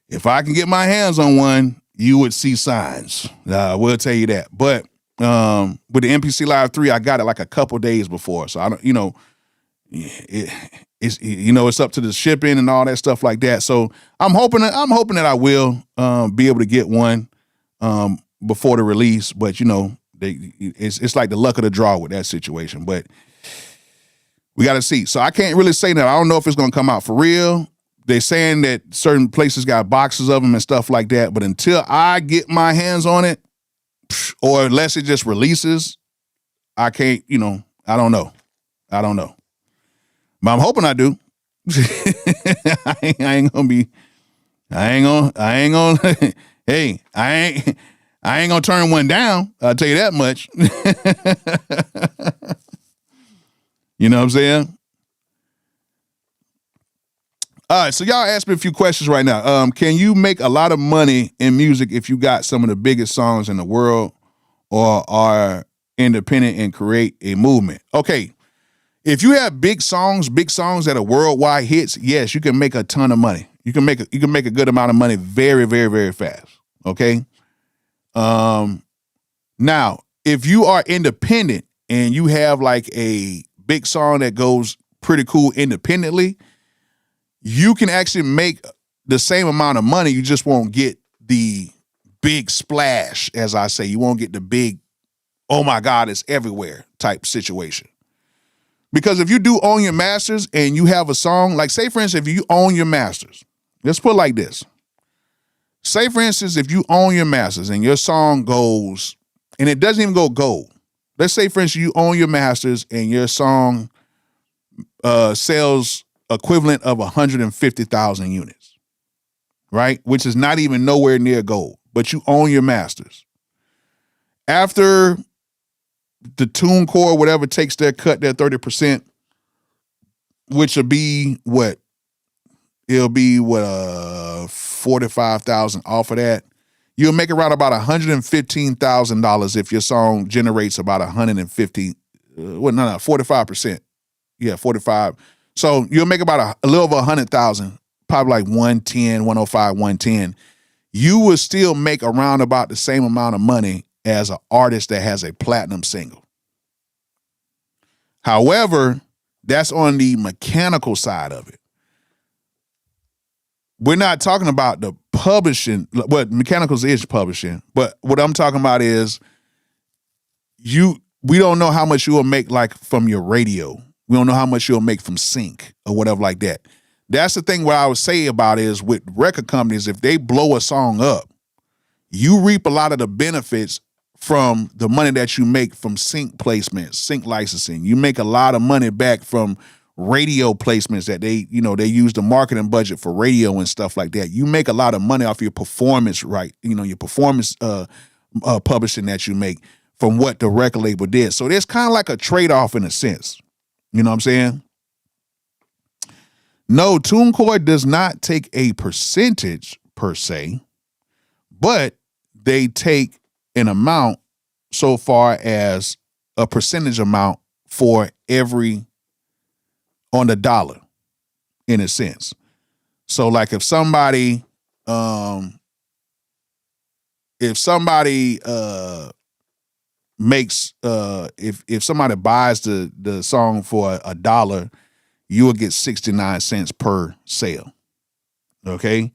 if I can get my hands on one, you would see signs. I will tell you that. But With the MPC Live 3, I got it like a couple days before. So I don't, it's up to the shipping and all that stuff like that. So I'm hoping that I will be able to get one before the release. But it's like the luck of the draw with that situation. But we got to see. So I can't really say that. I don't know if it's going to come out for real. They're saying that certain places got boxes of them and stuff like that. But until I get my hands on it, or unless it just releases, I can't, I don't know. But I'm hoping I do. I ain't gonna, hey, I ain't gonna turn one down. I'll tell you that much. You know what I'm saying? All right, so y'all ask me a few questions right now. Can you make a lot of money in music if you got some of the biggest songs in the world or are independent and create a movement? Okay, if you have big songs that are worldwide hits, yes, you can make a ton of money. You can make a good amount of money very, very, very fast. Okay. Now, if you are independent and you have like a big song that goes pretty cool independently, you can actually make the same amount of money. You just won't get the big splash, as I say. You won't get the big, oh my God, it's everywhere type situation. Because if you do own your masters and you have a song, like say for instance, if you own your masters, let's put it like this. Say for instance, if you own your masters and your song goes, and it doesn't even go gold. Let's say for instance, you own your masters and your song sells equivalent of 150,000 units, right? Which is not even nowhere near gold, but you own your masters. After the TuneCore, whatever, takes their cut, their 30%, which will be what? It'll be 45,000 off of that. You'll make around about $115,000 if your song generates about 45%. Yeah, 45. So you'll make about a little over 100,000, probably like 110, 105, 110. You will still make around about the same amount of money as an artist that has a platinum single. However, that's on the mechanical side of it. We're not talking about the publishing. What mechanicals is publishing, but what I'm talking about is we don't know how much you will make like from your radio. We don't know how much you'll make from sync or whatever like that. That's the thing what I would say about is with record companies, if they blow a song up, you reap a lot of the benefits from the money that you make from sync placements, sync licensing. You make a lot of money back from radio placements that they use the marketing budget for radio and stuff like that. You make a lot of money off your performance, right? Your performance publishing that you make from what the record label did. So there's kind of like a trade-off in a sense. You know what I'm saying? No, TuneCore does not take a percentage per se, but they take an amount so far as a percentage amount for every on the dollar in a sense. So like if somebody makes if somebody buys the song for $1, you will get 69 cents per sale. Okay.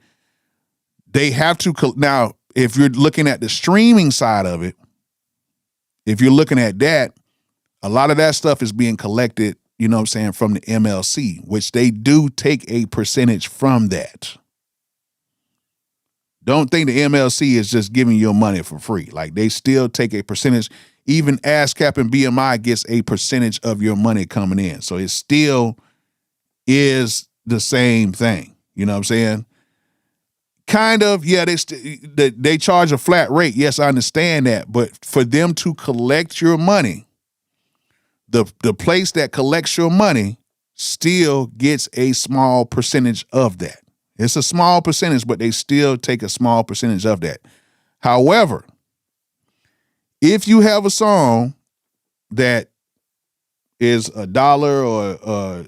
They have to now, if you're looking at the streaming side of it, if you're looking at that, a lot of that stuff is being collected, you know what I'm saying, from the MLC, which they do take a percentage from that. Don't think the MLC is just giving you money for free. Like they still take a percentage. Even ASCAP and BMI gets a percentage of your money coming in. So it still is the same thing. You know what I'm saying? Kind of, yeah, they charge a flat rate. Yes, I understand that. But for them to collect your money, the place that collects your money still gets a small percentage of that. It's a small percentage, but they still take a small percentage of that. However, if you have a song that is $1 or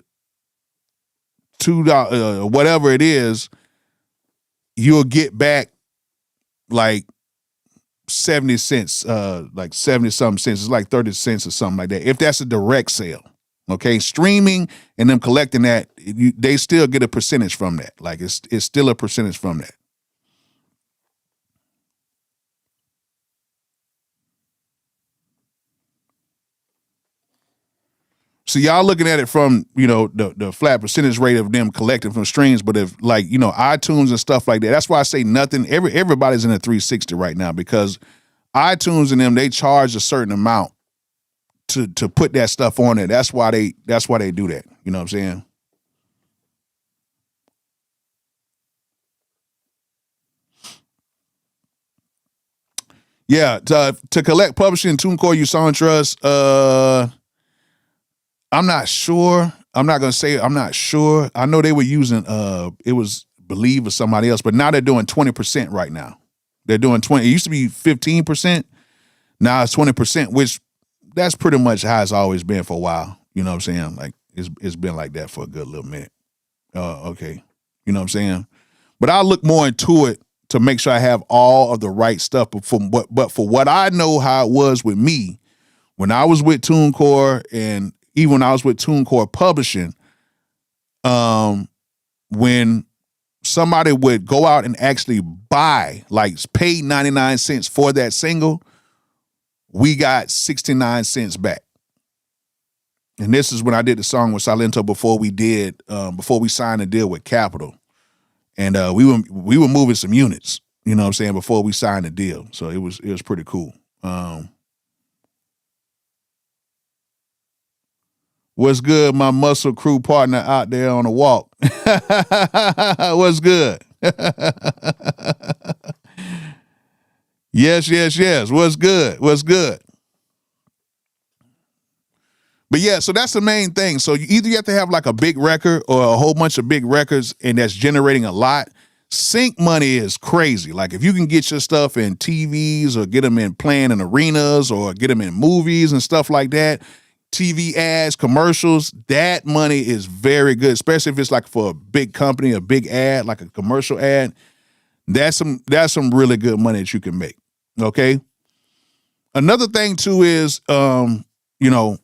$2, whatever it is, you'll get back like 70 cents, like 70 something cents. It's like 30 cents or something like that. If that's a direct sale, okay, streaming and them collecting that, they still get a percentage from that. Like it's still a percentage from that. So y'all looking at it from, you know, the flat percentage rate of them collecting from streams, but if like, you know, iTunes and stuff like that, that's why I say nothing. Everybody's in a 360 right now because iTunes and them, they charge a certain amount to put that stuff on there. That's why they do that. You know what I'm saying? Yeah, to collect publishing TuneCore, use SoundTrust. I'm not sure. I'm not gonna say I'm not sure. I know they were using it was Believe or somebody else, but now they're doing 20% right now. They're doing 20. It used to be 15%. Now it's 20%, which that's pretty much how it's always been for a while. You know what I'm saying? Like it's been like that for a good little minute. Okay. You know what I'm saying? But I'll look more into it to make sure I have all of the right stuff. But for what I know how it was with me, when I was with TuneCore and even when I was with TuneCore Publishing, when somebody would go out and actually buy, like pay 99 cents for that single, we got 69 cents back. And this is when I did the song with Silento before we signed a deal with Capitol. And we were moving some units, you know what I'm saying, before we signed the deal. So it was pretty cool. What's good, my muscle crew partner out there on the walk? What's good? Yes. What's good? But yeah, so that's the main thing. So either you have to have like a big record or a whole bunch of big records and that's generating a lot. Sync money is crazy. Like if you can get your stuff in TVs or get them in playing in arenas or get them in movies and stuff like that, TV ads, commercials, that money is very good, especially if it's like for a big company, a big ad, like a commercial ad. That's some really good money that you can make. Okay. Another thing too is, you know,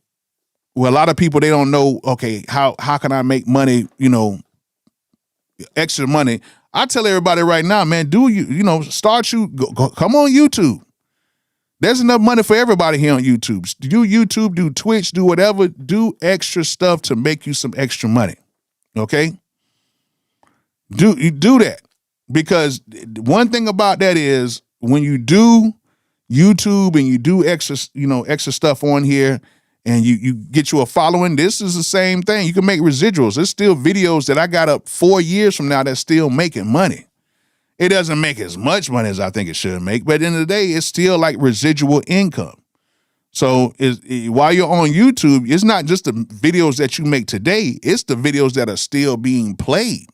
well, a lot of people, they don't know, okay, how can I make money, you know, extra money? I tell everybody right now, man, come on YouTube. There's enough money for everybody here on YouTube. Do YouTube, do Twitch, do whatever, do extra stuff to make you some extra money. Okay? Do that. Because one thing about that is when you do YouTube and you do extra stuff on here and you get you a following, this is the same thing. You can make residuals. There's still videos that I got up 4 years from now that's still making money. It doesn't make as much money as I think it should make, but at the end of the day, it's still like residual income. So while you're on YouTube, it's not just the videos that you make today, it's the videos that are still being played.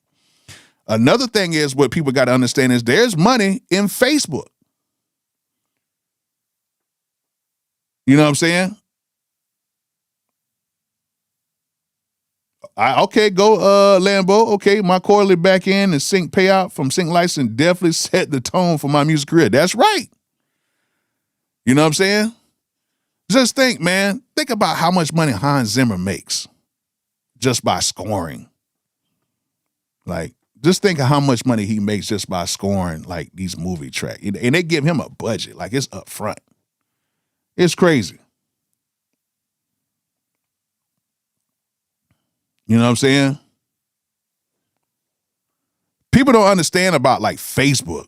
Another thing is what people got to understand is there's money in Facebook. You know what I'm saying? Okay, go Lambo. Okay, my quarterly back end and sync payout from Sync License definitely set the tone for my music career. That's right. You know what I'm saying? Just think, man. Think about how much money Hans Zimmer makes just by scoring. Like, just think of how much money he makes just by scoring like these movie tracks. And they give him a budget. Like, it's up front. It's crazy. You know what I'm saying? People don't understand about like Facebook.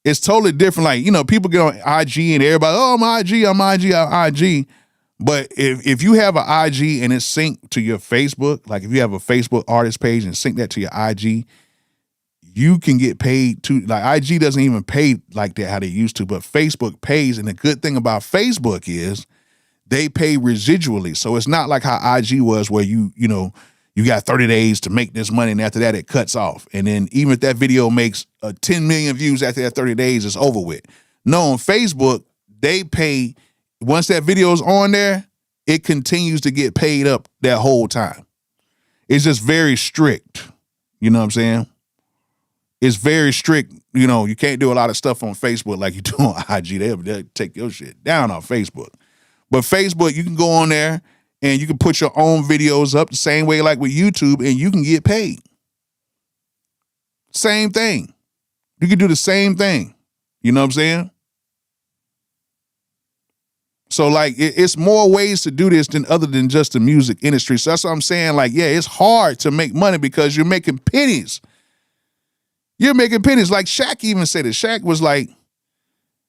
It's totally different. Like, you know, people get on IG and everybody, oh, I'm IG. But if you have an IG and it's synced to your Facebook, like if you have a Facebook artist page and sync that to your IG, you can get paid too. Like IG doesn't even pay like that how they used to, but Facebook pays. And the good thing about Facebook is they pay residually. So it's not like how IG was where you got 30 days to make this money and after that it cuts off. And then even if that video makes 10 million views after that 30 days, it's over with. No, on Facebook, they pay, once that video's on there, it continues to get paid up that whole time. It's just very strict. You know what I'm saying? it's very strict. You know, you can't do a lot of stuff on Facebook like you do on IG. They'll take your shit down on Facebook. But Facebook, you can go on there and you can put your own videos up the same way like with YouTube, and you can get paid. Same thing. You can do the same thing. You know what I'm saying? So like it's more ways to do this than other than just the music industry. So that's what I'm saying. Like, yeah, it's hard to make money because you're making pennies. You're making pennies. Like Shaq even said it. Shaq was like,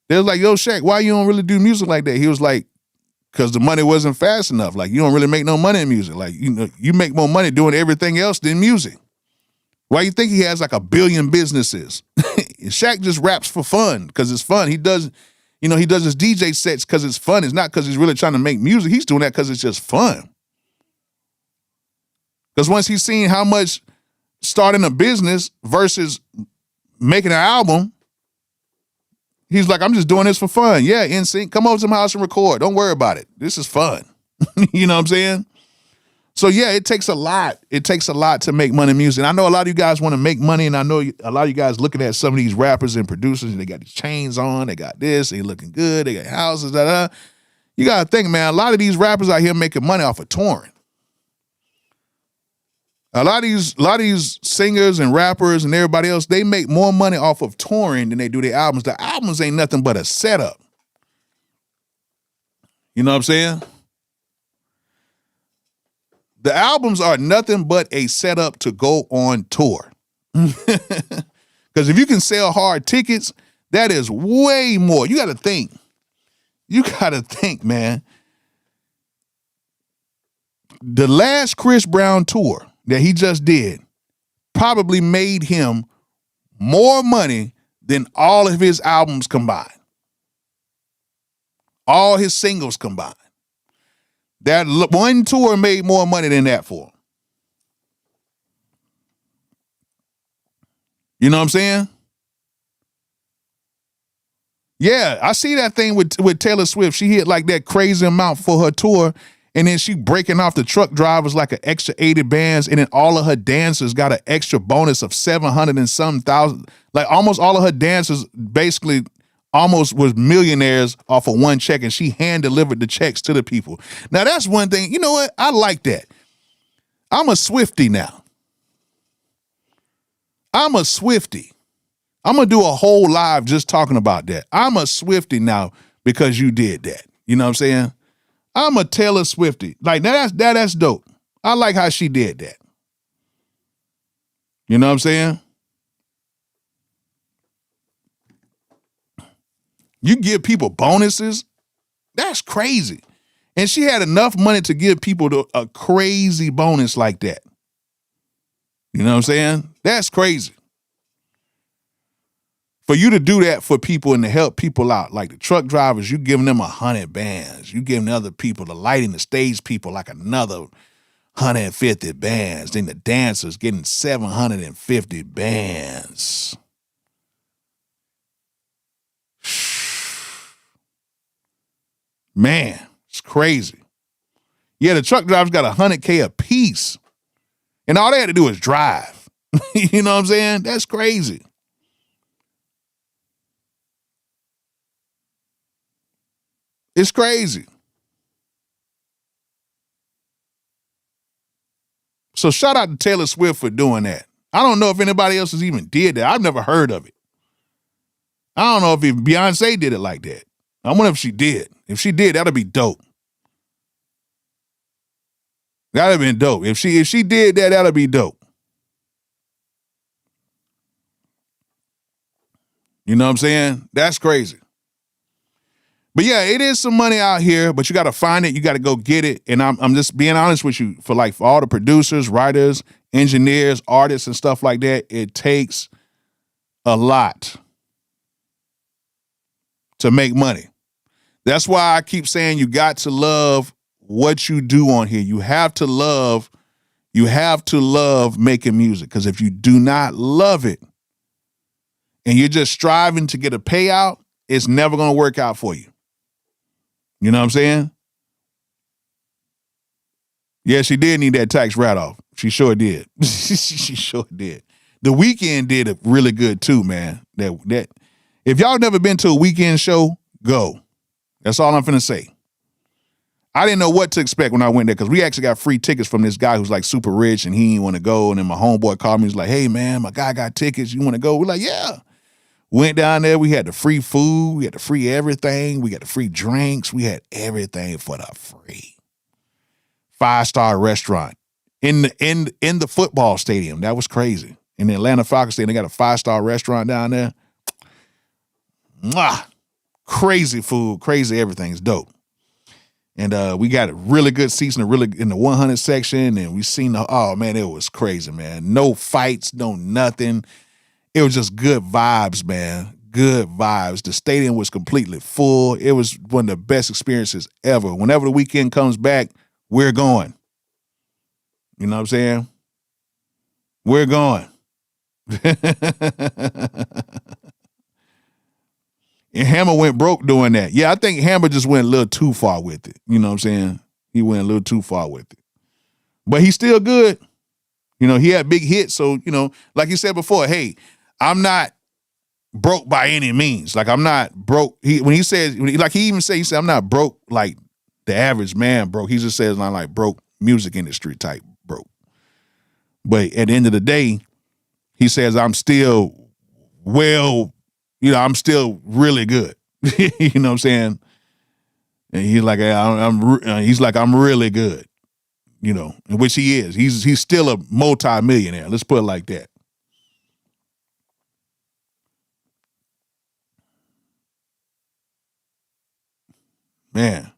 they was like, yo, Shaq, why you don't really do music like that? He was like, because the money wasn't fast enough. Like, you don't really make no money in music. Like, you know, you make more money doing everything else than music. Why you think he has like 1 billion businesses? Shaq just raps for fun because it's fun. He does, you know, he does his DJ sets because it's fun. It's not because he's really trying to make music. He's doing that because it's just fun. Because once he's seen how much starting a business versus making an album, he's like, I'm just doing this for fun. Yeah, NSYNC, come over to my house and record. Don't worry about it. This is fun. You know what I'm saying? So yeah, it takes a lot. It takes a lot to make money in music. And I know a lot of you guys want to make money, and I know a lot of you guys looking at some of these rappers and producers, and they got these chains on, they got this, they looking good, they got houses, da. You gotta think, man, a lot of these rappers out here making money off of touring. A lot of these singers and rappers and everybody else, they make more money off of touring than they do their albums. The albums ain't nothing but a setup. You know what I'm saying? The albums are nothing but a setup to go on tour. Because if you can sell hard tickets, that is way more. You got to think. You got to think, man. The last Chris Brown tour that he just did probably made him more money than all of his albums combined. All his singles combined. That one tour made more money than that for him. You know what I'm saying? Yeah, I see that thing with Taylor Swift. She hit like that crazy amount for her tour, and then she breaking off the truck drivers like an extra 80 bands, and then all of her dancers got an extra bonus of 700 and some thousand. Like almost all of her dancers basically almost was millionaires off of one check, and she hand delivered the checks to the people. Now that's one thing. You know what? I like that. I'm a Swiftie now. I'm a Swiftie. I'm going to do a whole live just talking about that. I'm a Swiftie now because you did that. You know what I'm saying? I'm a Taylor Swiftie. Like that's dope. I like how she did that. You know what I'm saying? You give people bonuses. That's crazy. And she had enough money to give people a crazy bonus like that. You know what I'm saying? That's crazy. For you to do that for people and to help people out, like the truck drivers, you giving them 100 bands. You giving other people, the lighting, the stage people, like another 150 bands. Then the dancers getting 750 bands. Man, it's crazy. Yeah, the truck drivers got 100K a piece. And all they had to do was drive. You know what I'm saying? That's crazy. It's crazy. So shout out to Taylor Swift for doing that. I don't know if anybody else has even did that. I've never heard of it. I don't know if even Beyonce did it like that. I wonder if she did. If she did, that'd be dope. That'd have been dope. If she did that, that'd be dope. You know what I'm saying? That's crazy. But yeah, it is some money out here, but you got to find it. You got to go get it. And I'm just being honest with you, for all the producers, writers, engineers, artists, and stuff like that, it takes a lot to make money. That's why I keep saying you got to love what you do on here. You have to love making music. Because if you do not love it and you're just striving to get a payout, it's never going to work out for you. You know what I'm saying? Yeah, she did need that tax write-off. She sure did. She sure did. The Weeknd did it really good too, man. That if y'all never been to a Weeknd show, go. That's all I'm finna say. I didn't know what to expect when I went there because we actually got free tickets from this guy who's like super rich and he didn't want to go. And then my homeboy called me. He's like, hey, man, my guy got tickets. You want to go? We're like, yeah. Went down there. We had the free food. We had the free everything. We got the free drinks. We had everything for the free. 5-star restaurant in the football stadium. That was crazy. In the Atlanta Falcons Stadium, they got a 5-star restaurant down there. Mwah. Crazy food, crazy everything. It's dope. And we got really good seats in the 100 section, and we seen oh man, it was crazy, man. No fights, no nothing. It was just good vibes, man. Good vibes. The stadium was completely full. It was one of the best experiences ever. Whenever the Weeknd comes back, we're going. You know what I'm saying? We're going. And Hammer went broke doing that. Yeah, I think Hammer just went a little too far with it. You know what I'm saying? He went a little too far with it. But he's still good. You know, he had big hits. So, you know, like you said before, hey, I'm not broke by any means. Like, I'm not broke. He even said, I'm not broke like the average man broke. He just says I'm like broke music industry type broke. But at the end of the day, he says I'm still I'm still really good. You know what I'm saying? And he's like, I'm really good. You know, in which he is. He's still a multi-millionaire. Let's put it like that. Man.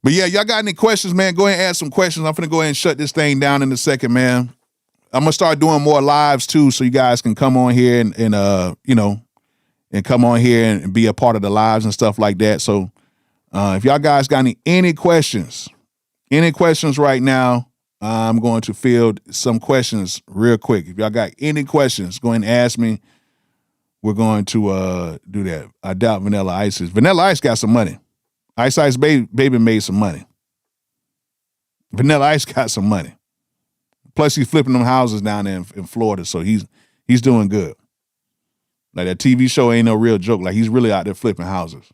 But yeah, y'all got any questions, man? Go ahead and ask some questions. I'm finna go ahead and shut this thing down in a second, man. I'm gonna start doing more lives too, so you guys can come on here and come on here and be a part of the lives and stuff like that. So if y'all guys got any questions right now, I'm going to field some questions real quick. If y'all got any questions, go ahead and ask me. We're going to do that. I doubt Vanilla Ice is. Vanilla Ice got some money. Ice Baby made some money. Vanilla Ice got some money. Plus, he's flipping them houses down there in Florida, so he's doing good. Like, that TV show ain't no real joke. Like, he's really out there flipping houses.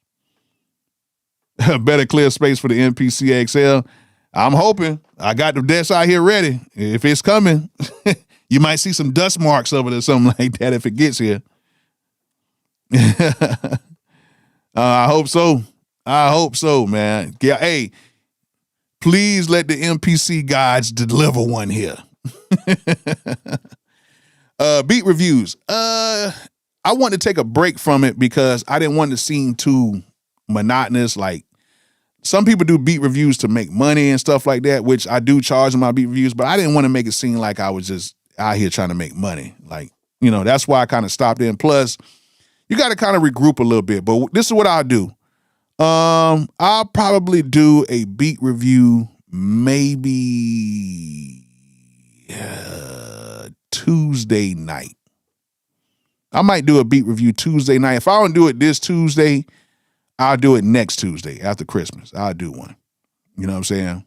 Better clear space for the MPC XL. I'm hoping. I got the desk out here ready. If it's coming, you might see some dust marks of it or something like that if it gets here. I hope so. I hope so, man. Yeah, hey, please let the MPC guys deliver one here. Beat reviews. I wanted to take a break from it because I didn't want it to seem too monotonous. Like, some people do beat reviews to make money and stuff like that, which I do charge in my beat reviews, but I didn't want to make it seem like I was just out here trying to make money. Like, you know, that's why I kind of stopped in. Plus, you got to kind of regroup a little bit. But this is what I'll do. I'll probably do a beat review maybe Tuesday night. I might do a beat review Tuesday night. If I don't do it this Tuesday, I'll do it next Tuesday after Christmas. I'll do one. You know what I'm saying?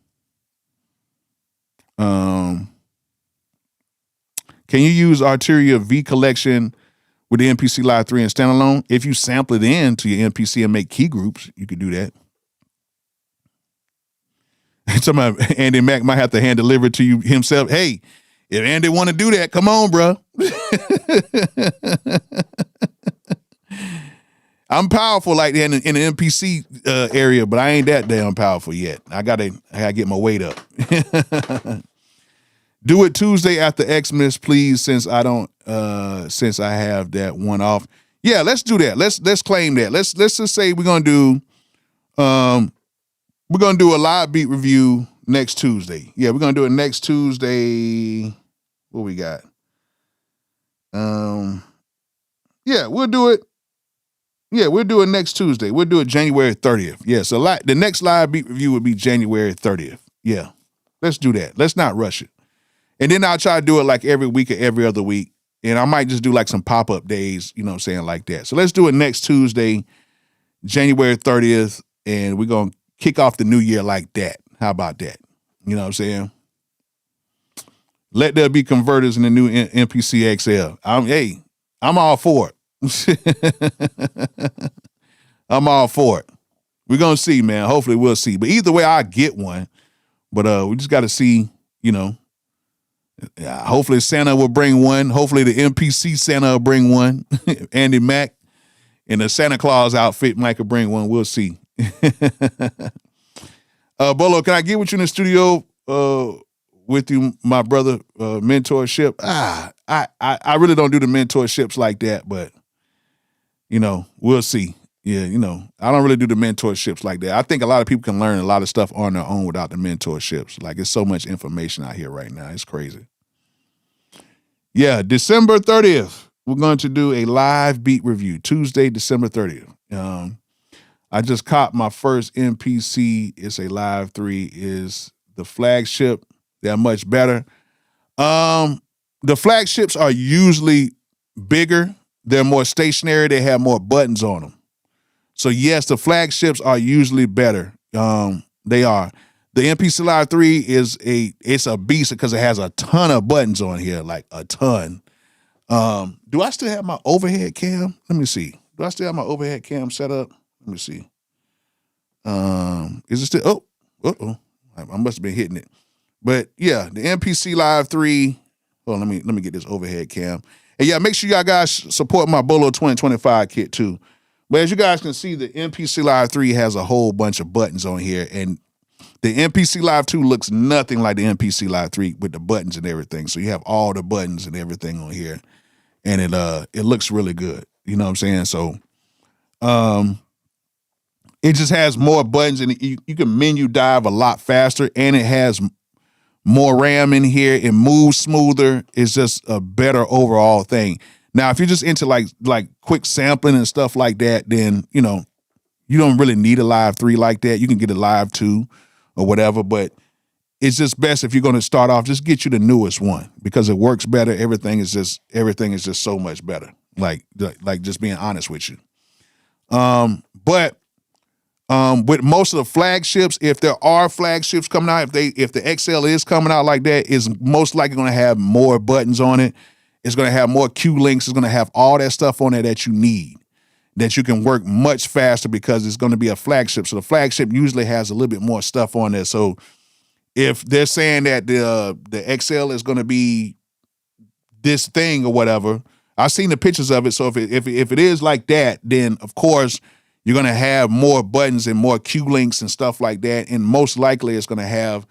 Can you use Arteria V Collection with the MPC Live 3 and standalone? If you sample it in to your MPC and make key groups, you could do that. Somebody, Andy Mack might have to hand deliver it to you himself. Hey, if Andy want to do that, come on, bro. I'm powerful like that in the MPC area, but I ain't that damn powerful yet. I gotta get my weight up. Do it Tuesday after Xmas, please, since I have that one off. Yeah, let's do that. Let's claim that. Let's just say we're gonna do a live beat review next Tuesday. Yeah, we're gonna do it next Tuesday. What we got? Yeah, we'll do it. Yeah, we'll do it next Tuesday. We'll do it January 30th. Yeah, so the next live beat review will be January 30th. Yeah, let's do that. Let's not rush it. And then I'll try to do it like every week or every other week. And I might just do like some pop-up days, you know what I'm saying, like that. So let's do it next Tuesday, January 30th, and we're going to kick off the new year like that. How about that? You know what I'm saying? Let there be converters in the new MPC XL. I'm all for it. I'm all for it. We're gonna see, man. Hopefully we'll see. But either way, I get one. But we just got to see, hopefully Santa will bring one. Hopefully the MPC Santa will bring one. Andy Mack in the Santa Claus outfit might could bring one. We'll see. Bolo, can I get with you in the studio with you, my brother, mentorship? I really don't do the mentorships like that, but, we'll see. Yeah, I don't really do the mentorships like that. I think a lot of people can learn a lot of stuff on their own without the mentorships. Like, it's so much information out here right now. It's crazy. Yeah, December 30th, we're going to do a live beat review. Tuesday, December 30th. I just caught my first MPC. It's a Live 3. Is the flagship. They're much better. The flagships are usually bigger. They're more stationary. They have more buttons on them. So yes, the flagships are usually better. They are. The MPC Live 3 it's a beast because it has a ton of buttons on here, like a ton. Do I still have my overhead cam? Let me see. Do I still have my overhead cam set up? Let me see. Is it still? I must have been hitting it. But yeah, the MPC Live 3. Well, let me get this overhead cam. And yeah, make sure y'all guys support my Bolo 2025 kit too. But as you guys can see, the MPC Live 3 has a whole bunch of buttons on here, and the MPC Live 2 looks nothing like the MPC Live 3 with the buttons and everything. So you have all the buttons and everything on here, and it looks really good. You know what I'm saying? So it just has more buttons, and you can menu dive a lot faster, and it has more RAM in here. It moves smoother. It's just a better overall thing. Now, if you're just into like quick sampling and stuff like that, then, you don't really need a Live 3 like that. You can get a Live 2 or whatever, but it's just best if you're going to start off, just get you the newest one because it works better. Everything is just so much better. Like just being honest with you. But with most of the flagships, if there are flagships coming out, if the XL is coming out like that, is most likely going to have more buttons on it. It's going to have more Q links. It's going to have all that stuff on there that you need, that you can work much faster because it's going to be a flagship. So the flagship usually has a little bit more stuff on there. So if they're saying that the XL is going to be this thing or whatever, I've seen the pictures of it. So if it is like that, then of course you're going to have more buttons and more Q links and stuff like that. And most likely it's going to have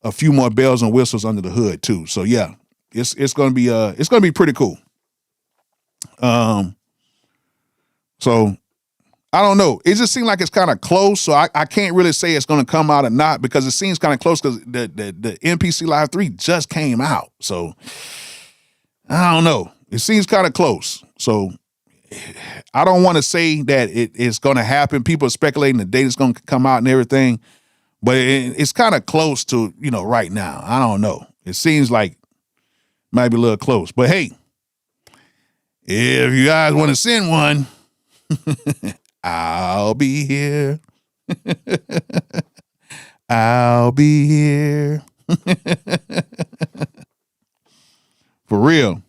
a few more bells and whistles under the hood too. So yeah. It's gonna be pretty cool. So I don't know. It just seems like it's kind of close. So I can't really say it's gonna come out or not because it seems kind of close because the MPC Live 3 just came out. So I don't know. It seems kind of close. So I don't want to say that it's gonna happen. People are speculating the date is gonna come out and everything, but it's kind of close to right now. I don't know. It seems like might be a little close, but hey, if you guys want to send one, I'll be here. I'll be here. For real.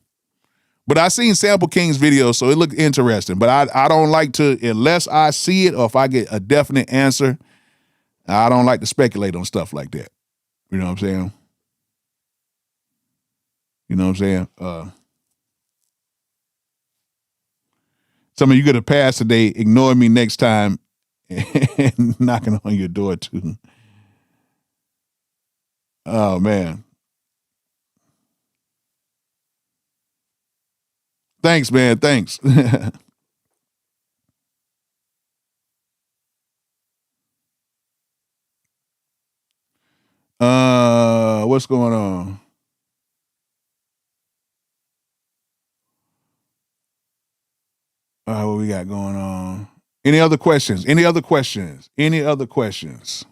But I seen Sample King's video, so it looked interesting. But I don't like to, unless I see it or if I get a definite answer, I don't like to speculate on stuff like that. You know what I'm saying? You know what I'm saying? Some of you get a pass today. Ignore me next time and knocking on your door too. Oh, man. Thanks, man. Thanks. What's going on? What we got going on? Any other questions? Any other questions? Any other questions?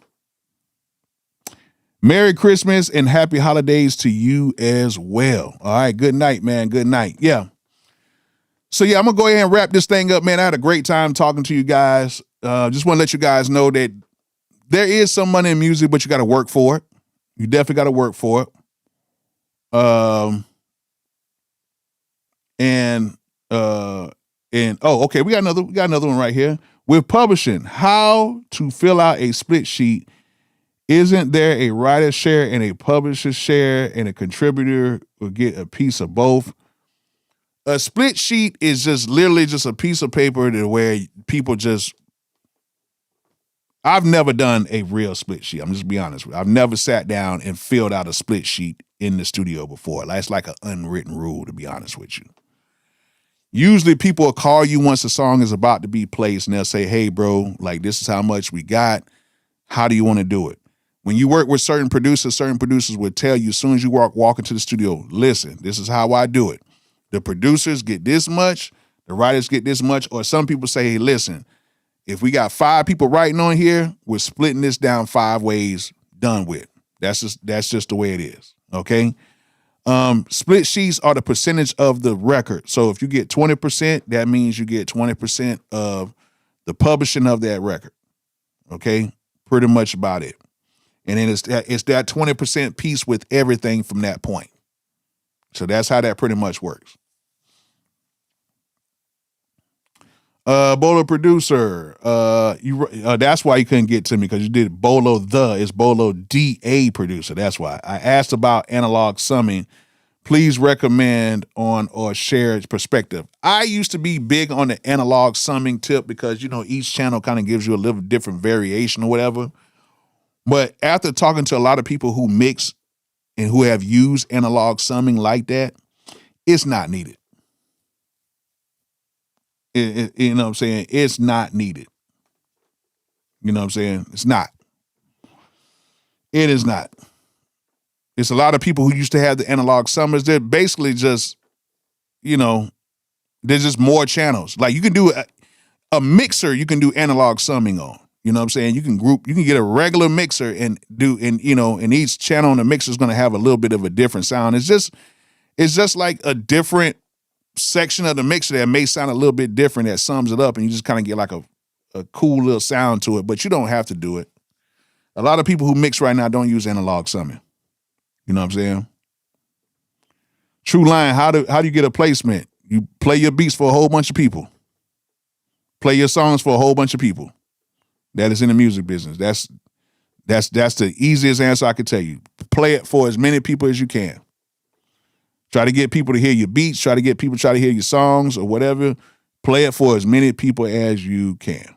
Merry Christmas and happy holidays to you as well. All right. Good night, man. Good night. Yeah. So yeah, I'm gonna go ahead and wrap this thing up, man. I had a great time talking to you guys. Just want to let you guys know that there is some money in music, but you got to work for it. You definitely got to work for it. Okay, we got another one right here. With publishing, how to fill out a split sheet. Isn't there a writer share and a publisher share, and a contributor will get a piece of both? A split sheet is just literally just a piece of paper to where people just. I've never done a real split sheet. I'm just be honest with you. I've never sat down and filled out a split sheet in the studio before. That's like an unwritten rule, to be honest with you. Usually people will call you once the song is about to be placed and they'll say, hey, bro, like this is how much we got. How do you want to do it? When you work with certain producers will tell you as soon as you walk into the studio, listen, this is how I do it. The producers get this much, the writers get this much, or some people say, hey, listen, if we got 5 people writing on here, we're splitting this down 5 ways, done with. That's just the way it is, okay? Split sheets are the percentage of the record. So if you get 20%, that means you get 20% of the publishing of that record, okay? Pretty much about it. And then it's that 20% piece with everything from that point. So that's how that pretty much works. Bolo producer, that's why you couldn't get to me, because you did Bolo it's Bolo DA producer. That's why. I asked about analog summing. Please recommend on or share perspective. I used to be big on the analog summing tip because, each channel kind of gives you a little different variation or whatever. But after talking to a lot of people who mix and who have used analog summing like that, it's not needed. You know what I'm saying? It's not needed. You know what I'm saying? It's not. It is not. It's a lot of people who used to have the analog summers. They're basically just, there's just more channels. Like you can do a mixer, you can do analog summing on. You know what I'm saying? You can get a regular mixer and and each channel on the mixer is going to have a little bit of a different sound. It's just like a different section of the mixer that may sound a little bit different that sums it up, and you just kind of get like a cool little sound to it, but you don't have to do it. A lot of people who mix right now don't use analog summing. You know what I'm saying? True Line, how do you get a placement? You play your beats for a whole bunch of people. Play your songs for a whole bunch of people. That is in the music business. That's the easiest answer I could tell you. Play it for as many people as you can. Try to get people to hear your beats. Try to get people to hear your songs or whatever. Play it for as many people as you can.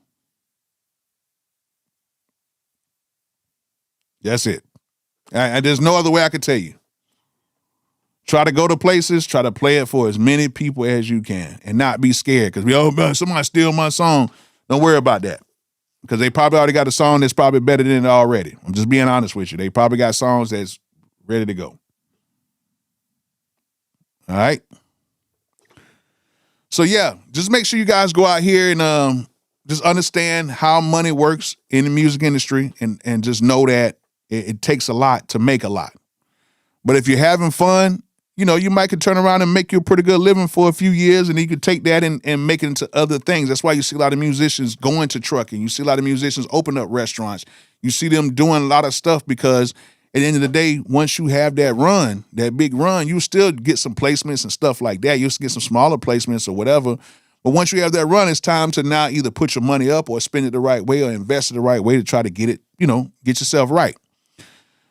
That's it. And there's no other way I could tell you. Try to go to places. Try to play it for as many people as you can and not be scared because somebody steal my song. Don't worry about that. Because they probably already got a song that's probably better than it already. I'm just being honest with you. They probably got songs that's ready to go. All right. So yeah, just make sure you guys go out here and just understand how money works in the music industry and just know that it takes a lot to make a lot. But if you're having fun, you might could turn around and make you a pretty good living for a few years, and you could take that and make it into other things. That's why you see a lot of musicians going to trucking. You see a lot of musicians open up restaurants. You see them doing a lot of stuff because at the end of the day, once you have that big run, you still get some placements and stuff like that. You'll get some smaller placements or whatever. But once you have that run, it's time to now either put your money up or spend it the right way or invest it the right way to try to get it, get yourself right.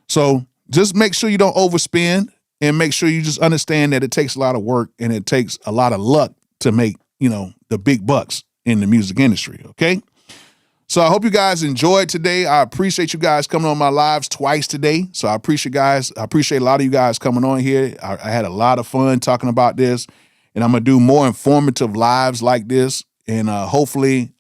So just make sure you don't overspend. And make sure you just understand that it takes a lot of work and it takes a lot of luck to make, the big bucks in the music industry, okay? So I hope you guys enjoyed today. I appreciate you guys coming on my lives twice today. So I appreciate a lot of you guys coming on here. I had a lot of fun talking about this, and I'm going to do more informative lives like this. And hopefully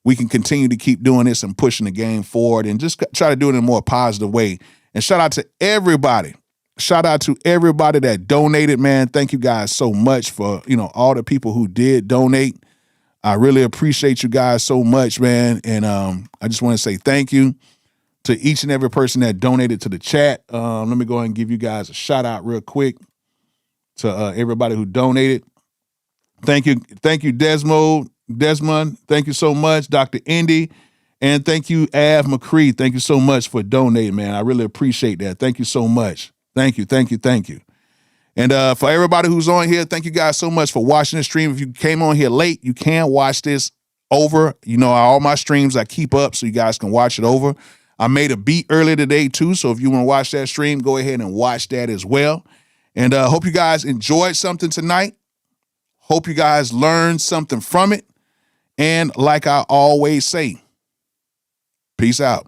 we can continue to keep doing this and pushing the game forward and just try to do it in a more positive way. And shout out to everybody. Shout out to everybody that donated, man. Thank you guys so much for, all the people who did donate. I really appreciate you guys so much, man. And I just want to say thank you to each and every person that donated to the chat. Let me go ahead and give you guys a shout out real quick to everybody who donated. Thank you, Desmond. Thank you so much, Dr. Indy. And thank you, Av McCree. Thank you so much for donating, man. I really appreciate that. Thank you so much. Thank you, thank you, thank you. And for everybody who's on here, thank you guys so much for watching the stream. If you came on here late, you can watch this over. You know, all my streams I keep up so you guys can watch it over. I made a beat earlier today too, so if you want to watch that stream, go ahead and watch that as well. And hope you guys enjoyed something tonight. Hope you guys learned something from it. And like I always say, peace out.